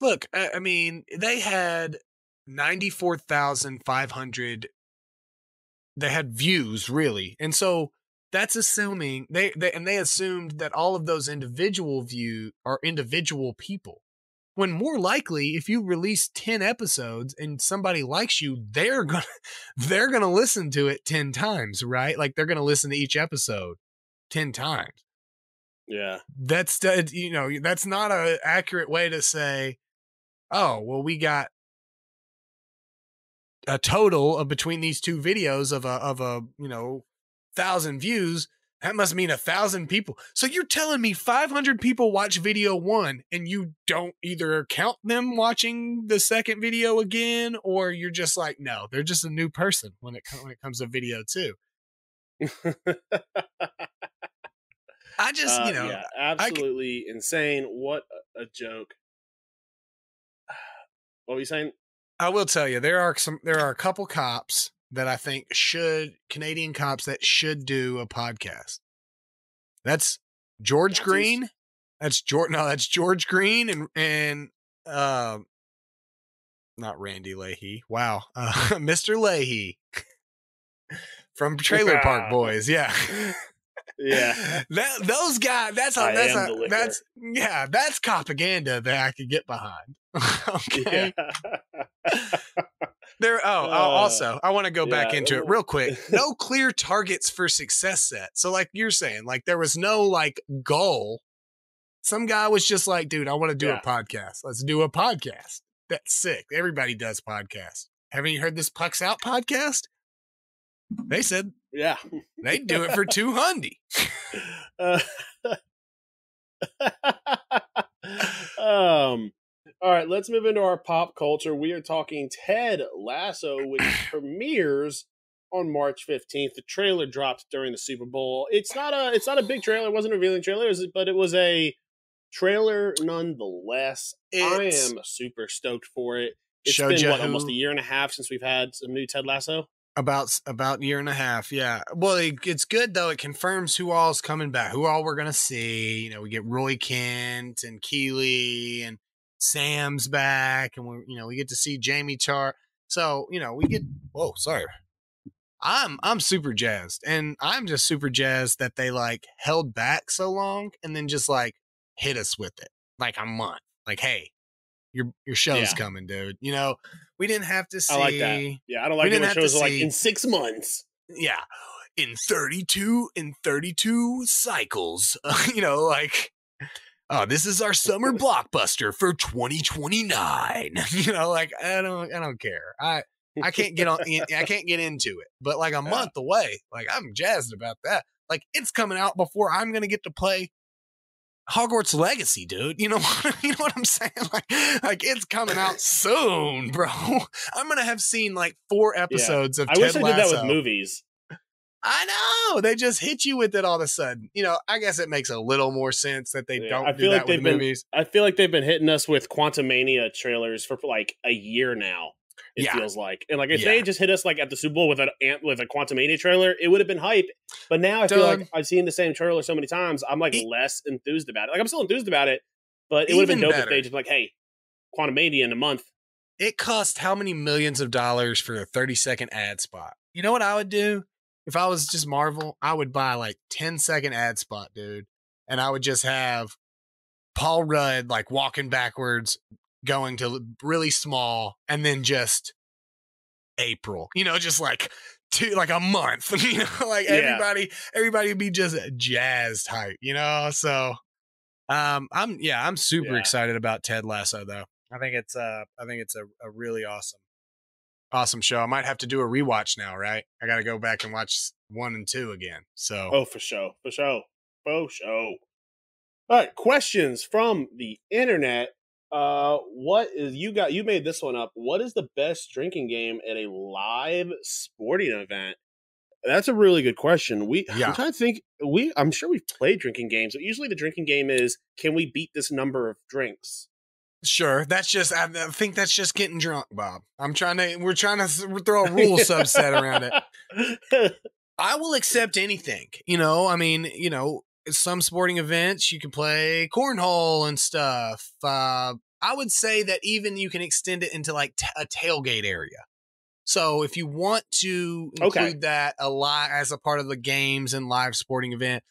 Look, I mean, they had 94,500. They had views, really, and so that's assuming they assumed that all of those individual views are individual people. When more likely, if you release 10 episodes and somebody likes you, they're gonna listen to it 10 times, right? Like they're gonna listen to each episode 10 times. Yeah, that's that's not an accurate way to say, oh, well, we got a total of between these two videos of a 1,000 views. That must mean 1,000 people. So you're telling me 500 people watch video one and you don't either count them watching the second video again, or you're just like, no, they're just a new person when it comes to video two. I just, absolutely insane. What a joke. What were you saying? I will tell you, there are a couple cops that I think Canadian cops that should do a podcast. That's George Green. That's George Green and not Randy Leahy. Wow. Mr. Leahy from Trailer Park Boys. Yeah. Yeah. Those guys, that's propaganda that I could get behind. Okay. Yeah. Also, I want to go back into it real quick. No clear targets for success set. So like you're saying, like there was no like goal. Some guy was just like, dude, I want to do a podcast. Let's do a podcast. That's sick. Everybody does podcasts. Haven't you heard this Pucks Out podcast? They said, yeah, they'd do it for 200. All right, let's move into our pop culture. We are talking Ted Lasso, which premieres on March 15th. The trailer dropped during the Super Bowl. It's not a big trailer. It wasn't a revealing trailer, but it was a trailer nonetheless. I am super stoked for it. It's been almost a year and a half since we've had some new Ted Lasso. About a year and a half, yeah. Well, it's good though. It confirms who all's coming back, who all we're gonna see. We get Roy Kent and Keeley and Sam's back, and we get to see Jamie Char. So we get. Whoa, sorry. I'm super jazzed, and I'm just super jazzed that they like held back so long and then just like hit us with it like a month. Like, hey, your show's coming, dude. We didn't have to see. I like that. Yeah, I don't like it when shows are like in 6 months. Yeah, in 32 cycles. Like. Oh, this is our summer blockbuster for 2029. Like I don't care. I can't get on. I can't get into it. But like a month away, like I'm jazzed about that. Like it's coming out before I'm gonna get to play Hogwarts Legacy, dude. You know what I'm saying? Like it's coming out soon, bro. I'm gonna have seen like 4 episodes of Ted Lasso. I wish I did that with movies. I know they just hit you with it all of a sudden. I guess it makes a little more sense that they don't do that with movies. I feel like they've been hitting us with Quantumania trailers for like a year now. It feels like, and like if they just hit us like at the Super Bowl with a Quantumania trailer, it would have been hype. But now I feel like I've seen the same trailer so many times, I'm like less enthused about it. Like I'm still enthused about it, but it would have been dope if they just like, hey, Quantumania in a month. It cost how many millions of dollars for a 30-second ad spot? You know what I would do? If I was just Marvel, I would buy like 10-second ad spot, dude. And I would just have Paul Rudd like walking backwards, going to really small, and then just April, just like a month, like everybody would be just jazzed hype, so I'm super excited about Ted Lasso though. I think it's a really awesome show. I might have to do a rewatch now, right? I got to go back and watch 1 and 2 again. So for sure. All right, questions from the internet. You made this one up. What is the best drinking game at a live sporting event? That's a really good question. I'm trying to think. I'm sure we've played drinking games, but usually the drinking game is, can we beat this number of drinks? Sure. I think that's just getting drunk, Bob. We're trying to throw a rule subset around it. I will accept anything, some sporting events you can play cornhole and stuff. I would say that even you can extend it into like a tailgate area. So if you want to include that a lot as a part of the games and live sporting event,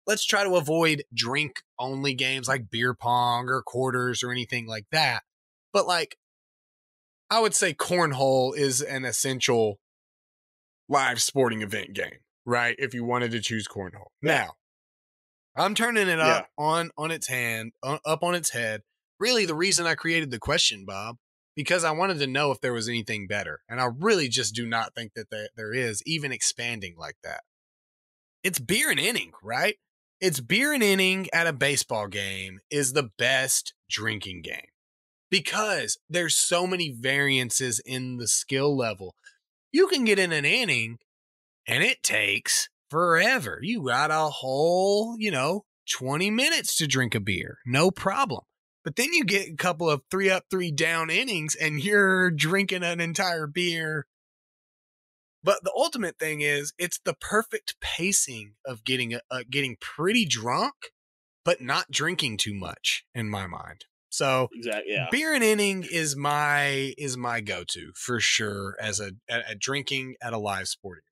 let's try to avoid drink only games like beer pong or quarters or anything like that. But like, I would say cornhole is an essential live sporting event game, right? If you wanted to choose cornhole. Now, I'm turning it up on its head. Really, the reason I created the question, Bob, because I wanted to know if there was anything better. And I really just do not think that there is, even expanding like that. It's beer and inning, right? It's beer and inning at a baseball game is the best drinking game because there's so many variances in the skill level. You can get in an inning and it takes forever. You got a whole, 20 minutes to drink a beer. No problem. But then you get a couple of 3 up, 3 down innings and you're drinking an entire beer. But the ultimate thing is it's the perfect pacing of getting pretty drunk, but not drinking too much in my mind. So beer and inning is my go-to for sure as a drinking at a live sporting event.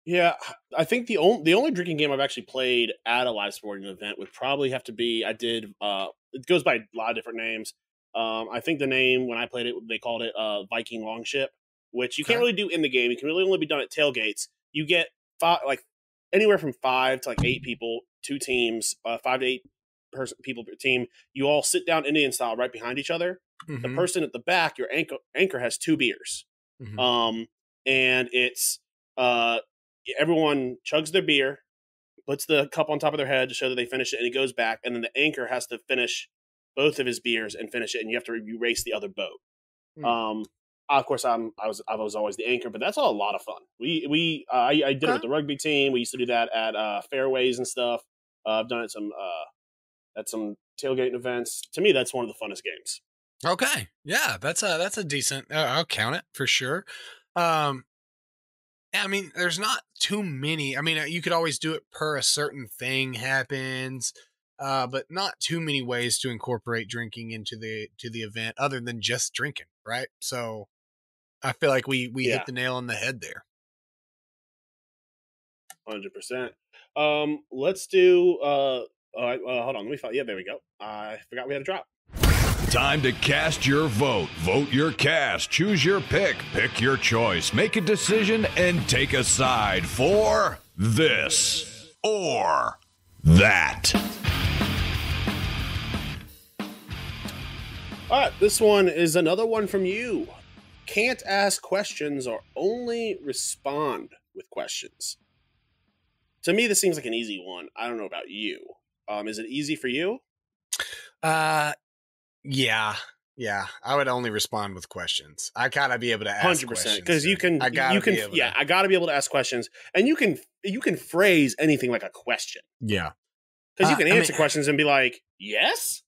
Yeah, I think the only drinking game I've actually played at a live sporting event would probably have to be it goes by a lot of different names. I think the name when I played it, they called it Viking Longship, which you can't really do in the game. It can really only be done at tailgates. You get anywhere from 5 to 8 people, 2 teams, 5 to 8 people per team. You all sit down Indian style right behind each other. Mm-hmm. The person at the back, your anchor has 2 beers. Mm-hmm. And it's everyone chugs their beer, puts the cup on top of their head to show that they finish it, and he goes back, and then the anchor has to finish both of his beers and finish it, and you have to race the other boat. Of course, I was always the anchor, but that's all a lot of fun. I did it with the rugby team. We used to do that at fairways and stuff. I've done it at some tailgating events. To me, that's one of the funnest games. Okay, yeah, that's a decent. I'll count it for sure. I mean, there's not too many. I mean, you could always do it per a certain thing happens. But not too many ways to incorporate drinking into the event other than just drinking, right? So I feel like we hit the nail on the head there. 100%. Let's do hold on, let me find. Yeah, there we go. I forgot we had a drop. Time to cast your vote. Vote your cast. Choose your pick. Pick your choice. Make a decision and take a side for this or that. All right, this one is another one from you. Can't ask questions or only respond with questions. To me, this seems like an easy one. I don't know about you. Is it easy for you? Yeah. I would only respond with questions. I gotta be able to ask 100% because I gotta be able to ask questions, and you can phrase anything like a question. Yeah, because you can answer questions and be like, yes.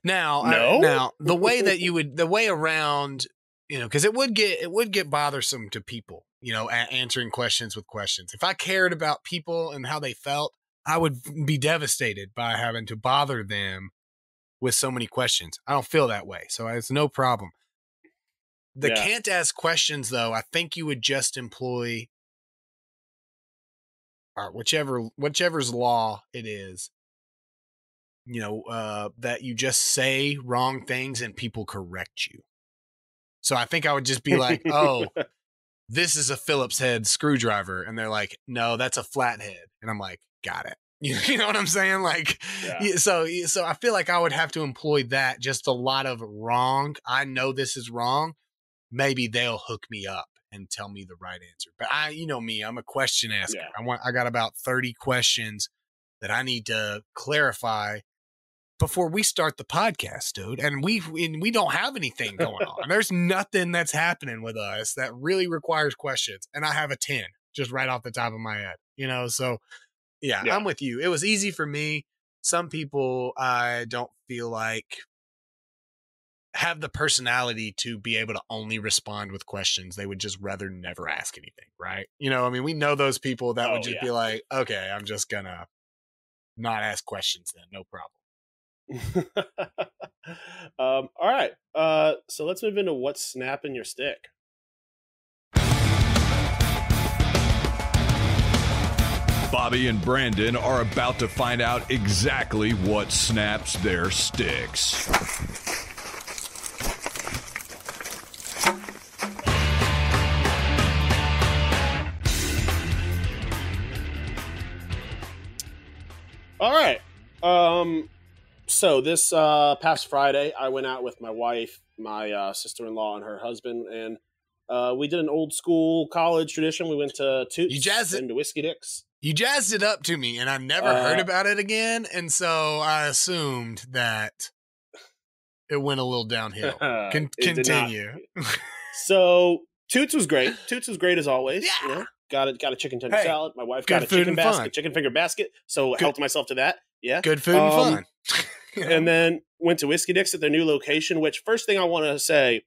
Now, the way around, because it would get bothersome to people, answering questions with questions. If I cared about people and how they felt, I would be devastated by having to bother them with so many questions. I don't feel that way, so it's no problem. Can't ask questions though. I think you would just employ whichever's law it is. That you just say wrong things and people correct you. So I think I would just be like, oh, this is a Phillips head screwdriver. And they're like, no, that's a flathead. And I'm like, got it. You know what I'm saying? Like, so I feel like I would have to employ that. Just a lot of wrong. I know this is wrong. Maybe they'll hook me up and tell me the right answer. But you know me, I'm a question asker. Yeah. I got about 30 questions that I need to clarify before we start the podcast, dude. And we don't have anything going on. There's nothing that's happening with us that really requires questions. And I have a 10 just right off the top of my head, you know? So yeah, I'm with you. It was easy for me. Some people, I don't feel like have the personality to be able to only respond with questions. They would just rather never ask anything, right? You know, I mean, we know those people that would just be like, okay, I'm just gonna not ask questions then, no problem. All right. So let's move into what's snapping your stick. Bobby and Brandon are about to find out exactly what snaps their sticks. All right. So this past Friday, I went out with my wife, my sister-in-law, and her husband, and we did an old school college tradition. We went to Toots and to Whiskey Dick's. You jazzed it up to me, and I never heard about it again, and so I assumed that it went a little downhill. Continue. So Toots was great. Toots was great as always. Yeah. You know, got a chicken tender salad. My wife got a chicken finger basket. So helped myself to that. Yeah. Good food and fun. And then went to Whiskey Dick's at their new location, which first thing I want to say,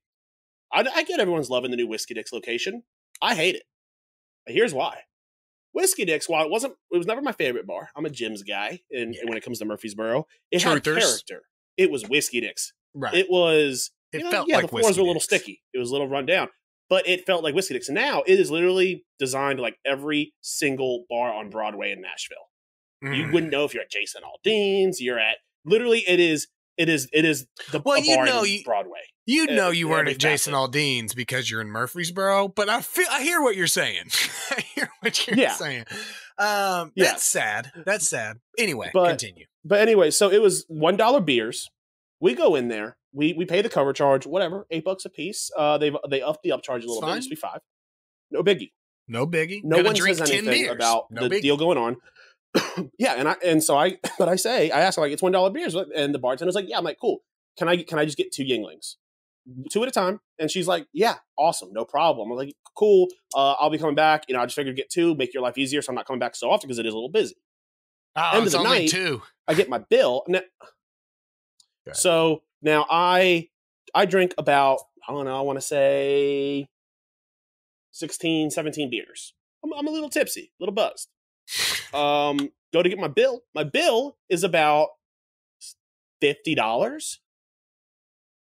I get everyone's loving the new Whiskey Dick's location. I hate it. Here's why. Whiskey Dick's, while it was never my favorite bar. I'm a Jim's guy, and when it comes to Murfreesboro, it had character. It was Whiskey Dick's. Right. It was. It felt like the floors were a little sticky. It was a little run down, but it felt like Whiskey Dick's. Now it is literally designed like every single bar on Broadway in Nashville. You wouldn't know if you're at Jason Aldean's. You're at literally. It is the bar in Broadway. You know you weren't at Jason Aldean's because you're in Murfreesboro, but I hear what you're saying. I hear what you're saying. That's sad. That's sad. Anyway, continue. But anyway, so it was $1 beers. We go in there. We pay the cover charge, whatever, $8 a piece. They upped the upcharge a little bit. It used to be $5. No biggie. No biggie. No one says anything about the deal going on. Yeah, I asked her, like, it's $1 beers, and the bartender's like, yeah. I'm like, cool. Can I just get 2 Yinglings? 2 at a time. And she's like, yeah, awesome, no problem. I'm like, cool. I'll be coming back. You know, I just figured get 2, make your life easier, so I'm not coming back so often because it is a little busy. End of the night, 2. I get my bill. So now I drink about, I don't know, I want to say 16, 17 beers. I'm a little tipsy, a little buzzed. Go to get my bill. My bill is about $50.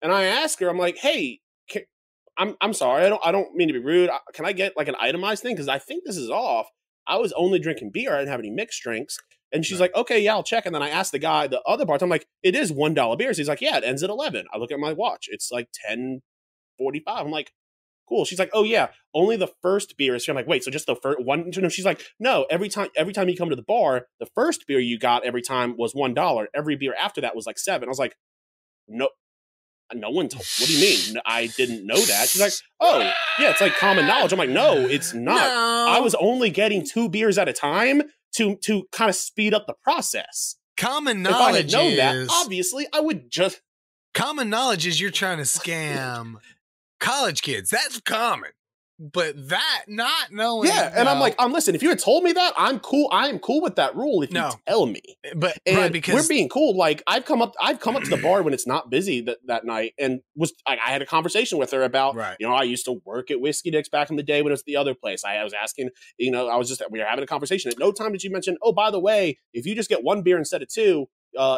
And I ask her, I'm like, hey, I'm sorry. I don't mean to be rude. Can I get like an itemized thing? Because I think this is off. I was only drinking beer. I didn't have any mixed drinks. And she's like, okay, yeah, I'll check. And then I asked the guy, the other bartender, I'm like, it is $1 beers. He's like, yeah, it ends at 11. I look at my watch. It's like 10:45. I'm like, cool. She's like, oh yeah, only the first beer is free. I'm like, wait, so just the first one? She's like, no, every time you come to the bar, the first beer you got every time was $1. Every beer after that was like $7. I was like, no one told. What do you mean? I didn't know that. She's like, oh yeah, it's like common knowledge. I'm like, no, it's not. No. I was only getting 2 beers at a time to kind of speed up the process. Common knowledge. If I had known that, obviously, I would just. Common knowledge is you're trying to scam college kids. That's common. But that not knowing. Yeah, and I'm like, listen, if you had told me that, I'm cool. I am cool with that rule if you tell me. But because we're being cool. Like I've come up to the bar when it's not busy that night, and I had a conversation with her about, you know, I used to work at Whiskey Dick's back in the day when it was the other place. I was asking, you know, we were having a conversation. At no time did you mention, oh, by the way, if you just get 1 beer instead of 2,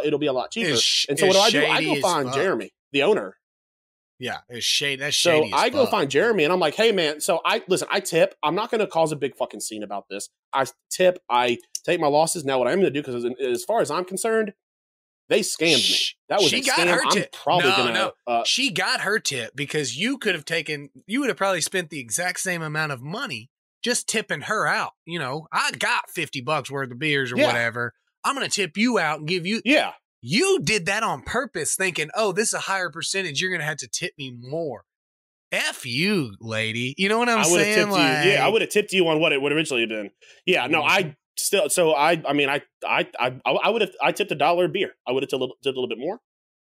it'll be a lot cheaper. And so what do? I go find Jeremy, the owner. Yeah, it's shady. That's shady. So I go find Jeremy and I'm like, hey man, so I tip. I'm not going to cause a big fucking scene about this. I tip. I take my losses. Now what I'm going to do, because as far as I'm concerned, They scammed me. That was a scam. I'm probably gonna. She got her tip because you would have probably spent the exact same amount of money just tipping her out. You know, I got $50 worth of beers or whatever. I'm going to tip you out and give you. Yeah. You did that on purpose thinking, oh, this is a higher percentage. You're going to have to tip me more. F you, lady. You know what I'm saying? I would have tipped you on what it would originally have been. Yeah, no, I still, so I would have, I tipped $1 a beer. I would have tipped a little bit more.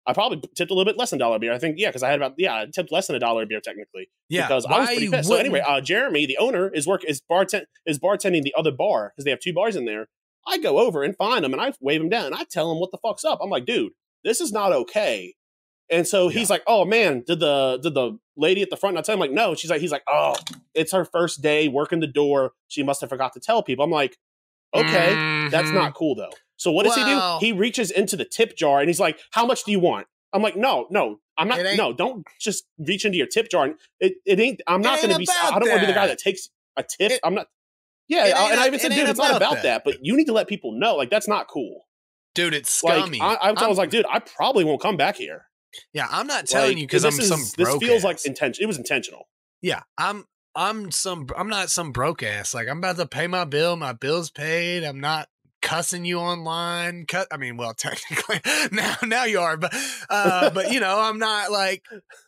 I probably tipped a little bit less than $1 a beer. I think, because I had I tipped less than $1 a beer technically. Yeah. Because I was pretty pissed. So anyway, Jeremy, the owner, is bartending the other bar because they have 2 bars in there. I go over and find him and I wave him down and I tell him what the fuck's up. I'm like, dude, this is not okay. And so he's like, oh man, did the lady at the front not tell him? Like, no. He's like, oh, it's her first day working the door. She must have forgot to tell people. I'm like, okay, that's not cool though. So what does he do? He reaches into the tip jar and he's like, how much do you want? I'm like, no, I'm not. No, don't just reach into your tip jar. And it ain't. I'm not going to be. I don't want to be the guy that takes a tip. I'm not. Yeah, and I even said, dude, it's not about that. But you need to let people know. Like, that's not cool, dude. It's scummy. I was like, dude, I probably won't come back here. Yeah, I'm not telling you because this feels like intentional. It was intentional. Yeah, I'm not some broke ass. Like, I'm about to pay my bill. My bill's paid. I'm not cussing you online. Well, technically now you are, but you know, I'm not like,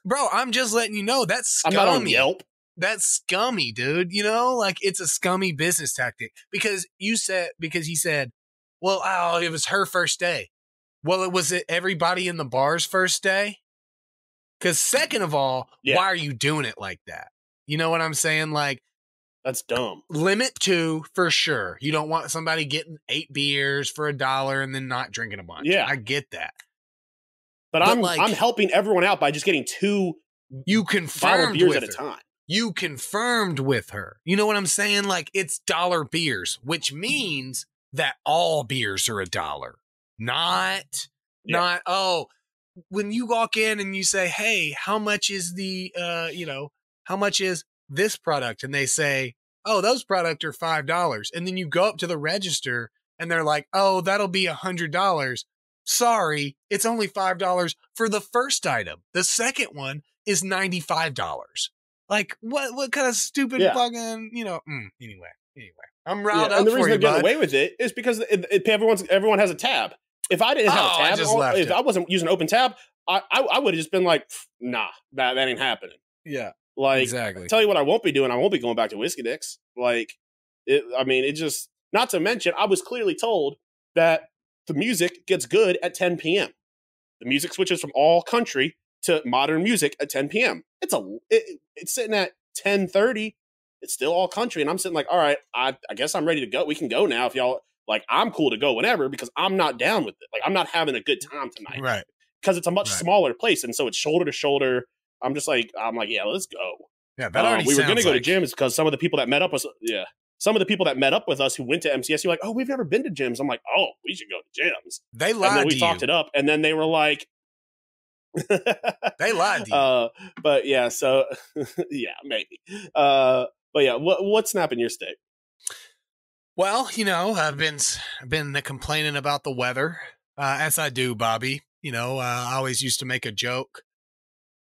bro, I'm just letting you know that's scummy. I'm not on Yelp. That's scummy, dude. You know, like, it's a scummy business tactic because he said, well, it was her first day. Well, was it everybody in the bar's first day? Because second of all, why are you doing it like that? You know what I'm saying? Like, that's dumb. Limit 2 for sure. You don't want somebody getting 8 beers for $1 and then not drinking a bunch. Yeah, I get that. But I'm helping everyone out by just getting 2 beers at a time. You confirmed with her. You know what I'm saying? Like, it's $1 beers, which means that all beers are $1. Not, when you walk in and you say, hey, how much is how much is this product? And they say, oh, those products are $5. And then you go up to the register and they're like, oh, that'll be $100. Sorry, it's only $5 for the first item. The second one is $95. Like, what kind of stupid fucking, anyway, I'm riled up. And the reason they're getting away with it is because everyone has a tab. If I didn't have a tab, if I wasn't using open tab, I would have just been like, nah, that ain't happening. Yeah. Like, exactly. Tell you what I won't be doing. I won't be going back to Whiskey Dicks. Like, it just, not to mention, I was clearly told that the music gets good at 10 p.m. The music switches from all country to modern music at 10 p.m. It's sitting at 10:30. It's still all country. And I'm sitting like, all right, I guess I'm ready to go. We can go now if y'all, like, I'm cool to go whenever because I'm not down with it. Like, I'm not having a good time tonight. Right. Because it's a much smaller place. And so it's shoulder to shoulder. I'm like, yeah, let's go. Yeah, that already we were going to go to gyms because some of the people that met up with us who went to MCS, you're like, oh, we've never been to gyms. I'm like, oh, we should go to gyms. They lied and then we to talked you. It up, and then they were like, they lied to you. But yeah, so yeah, maybe. But yeah, what's snapping your stick? Well, I've been complaining about the weather, as I do, Bobby. I always used to make a joke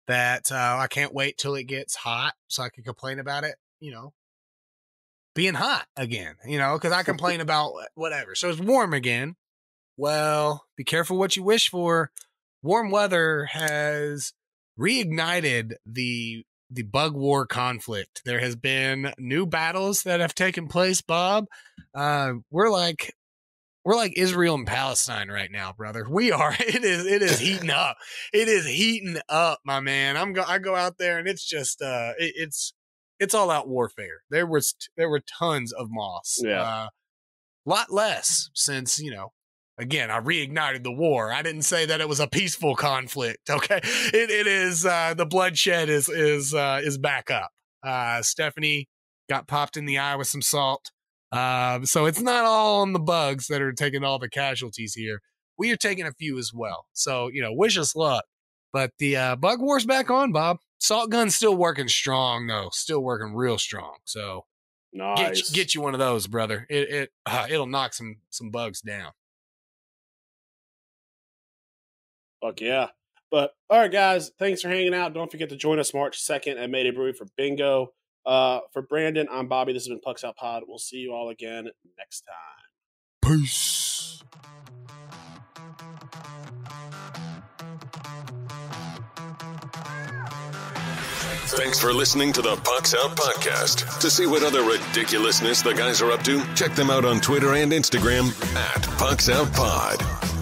that I can't wait till it gets hot so I can complain about it, being hot again, because I complain about whatever. So it's warm again. Well, be careful what you wish for. Warm weather has reignited the bug war conflict. There has been new battles that have taken place, Bob. We're like Israel and Palestine right now, brother. We are. It is heating up. It is heating up, my man. I go out there and it's just it's all out warfare. There were tons of moss. Yeah. Lot less since, again, I reignited the war. I didn't say that it was a peaceful conflict. Okay. It is, the bloodshed is back up. Stephanie got popped in the eye with some salt. So it's not all on the bugs that are taking all the casualties here. We are taking a few as well. So, wish us luck. But the bug war's back on, Bob. Salt gun's still working strong, though. Still working real strong. So nice. Get you one of those, brother. It'll knock some bugs down. Fuck yeah. But, all right, guys, thanks for hanging out. Don't forget to join us March 2nd at Mayday Brewery for bingo. For Brandon, I'm Bobby. This has been Pucks Out Pod. We'll see you all again next time. Peace. Thanks for listening to the Pucks Out Podcast. To see what other ridiculousness the guys are up to, check them out on Twitter and Instagram at Pucks Out Pod.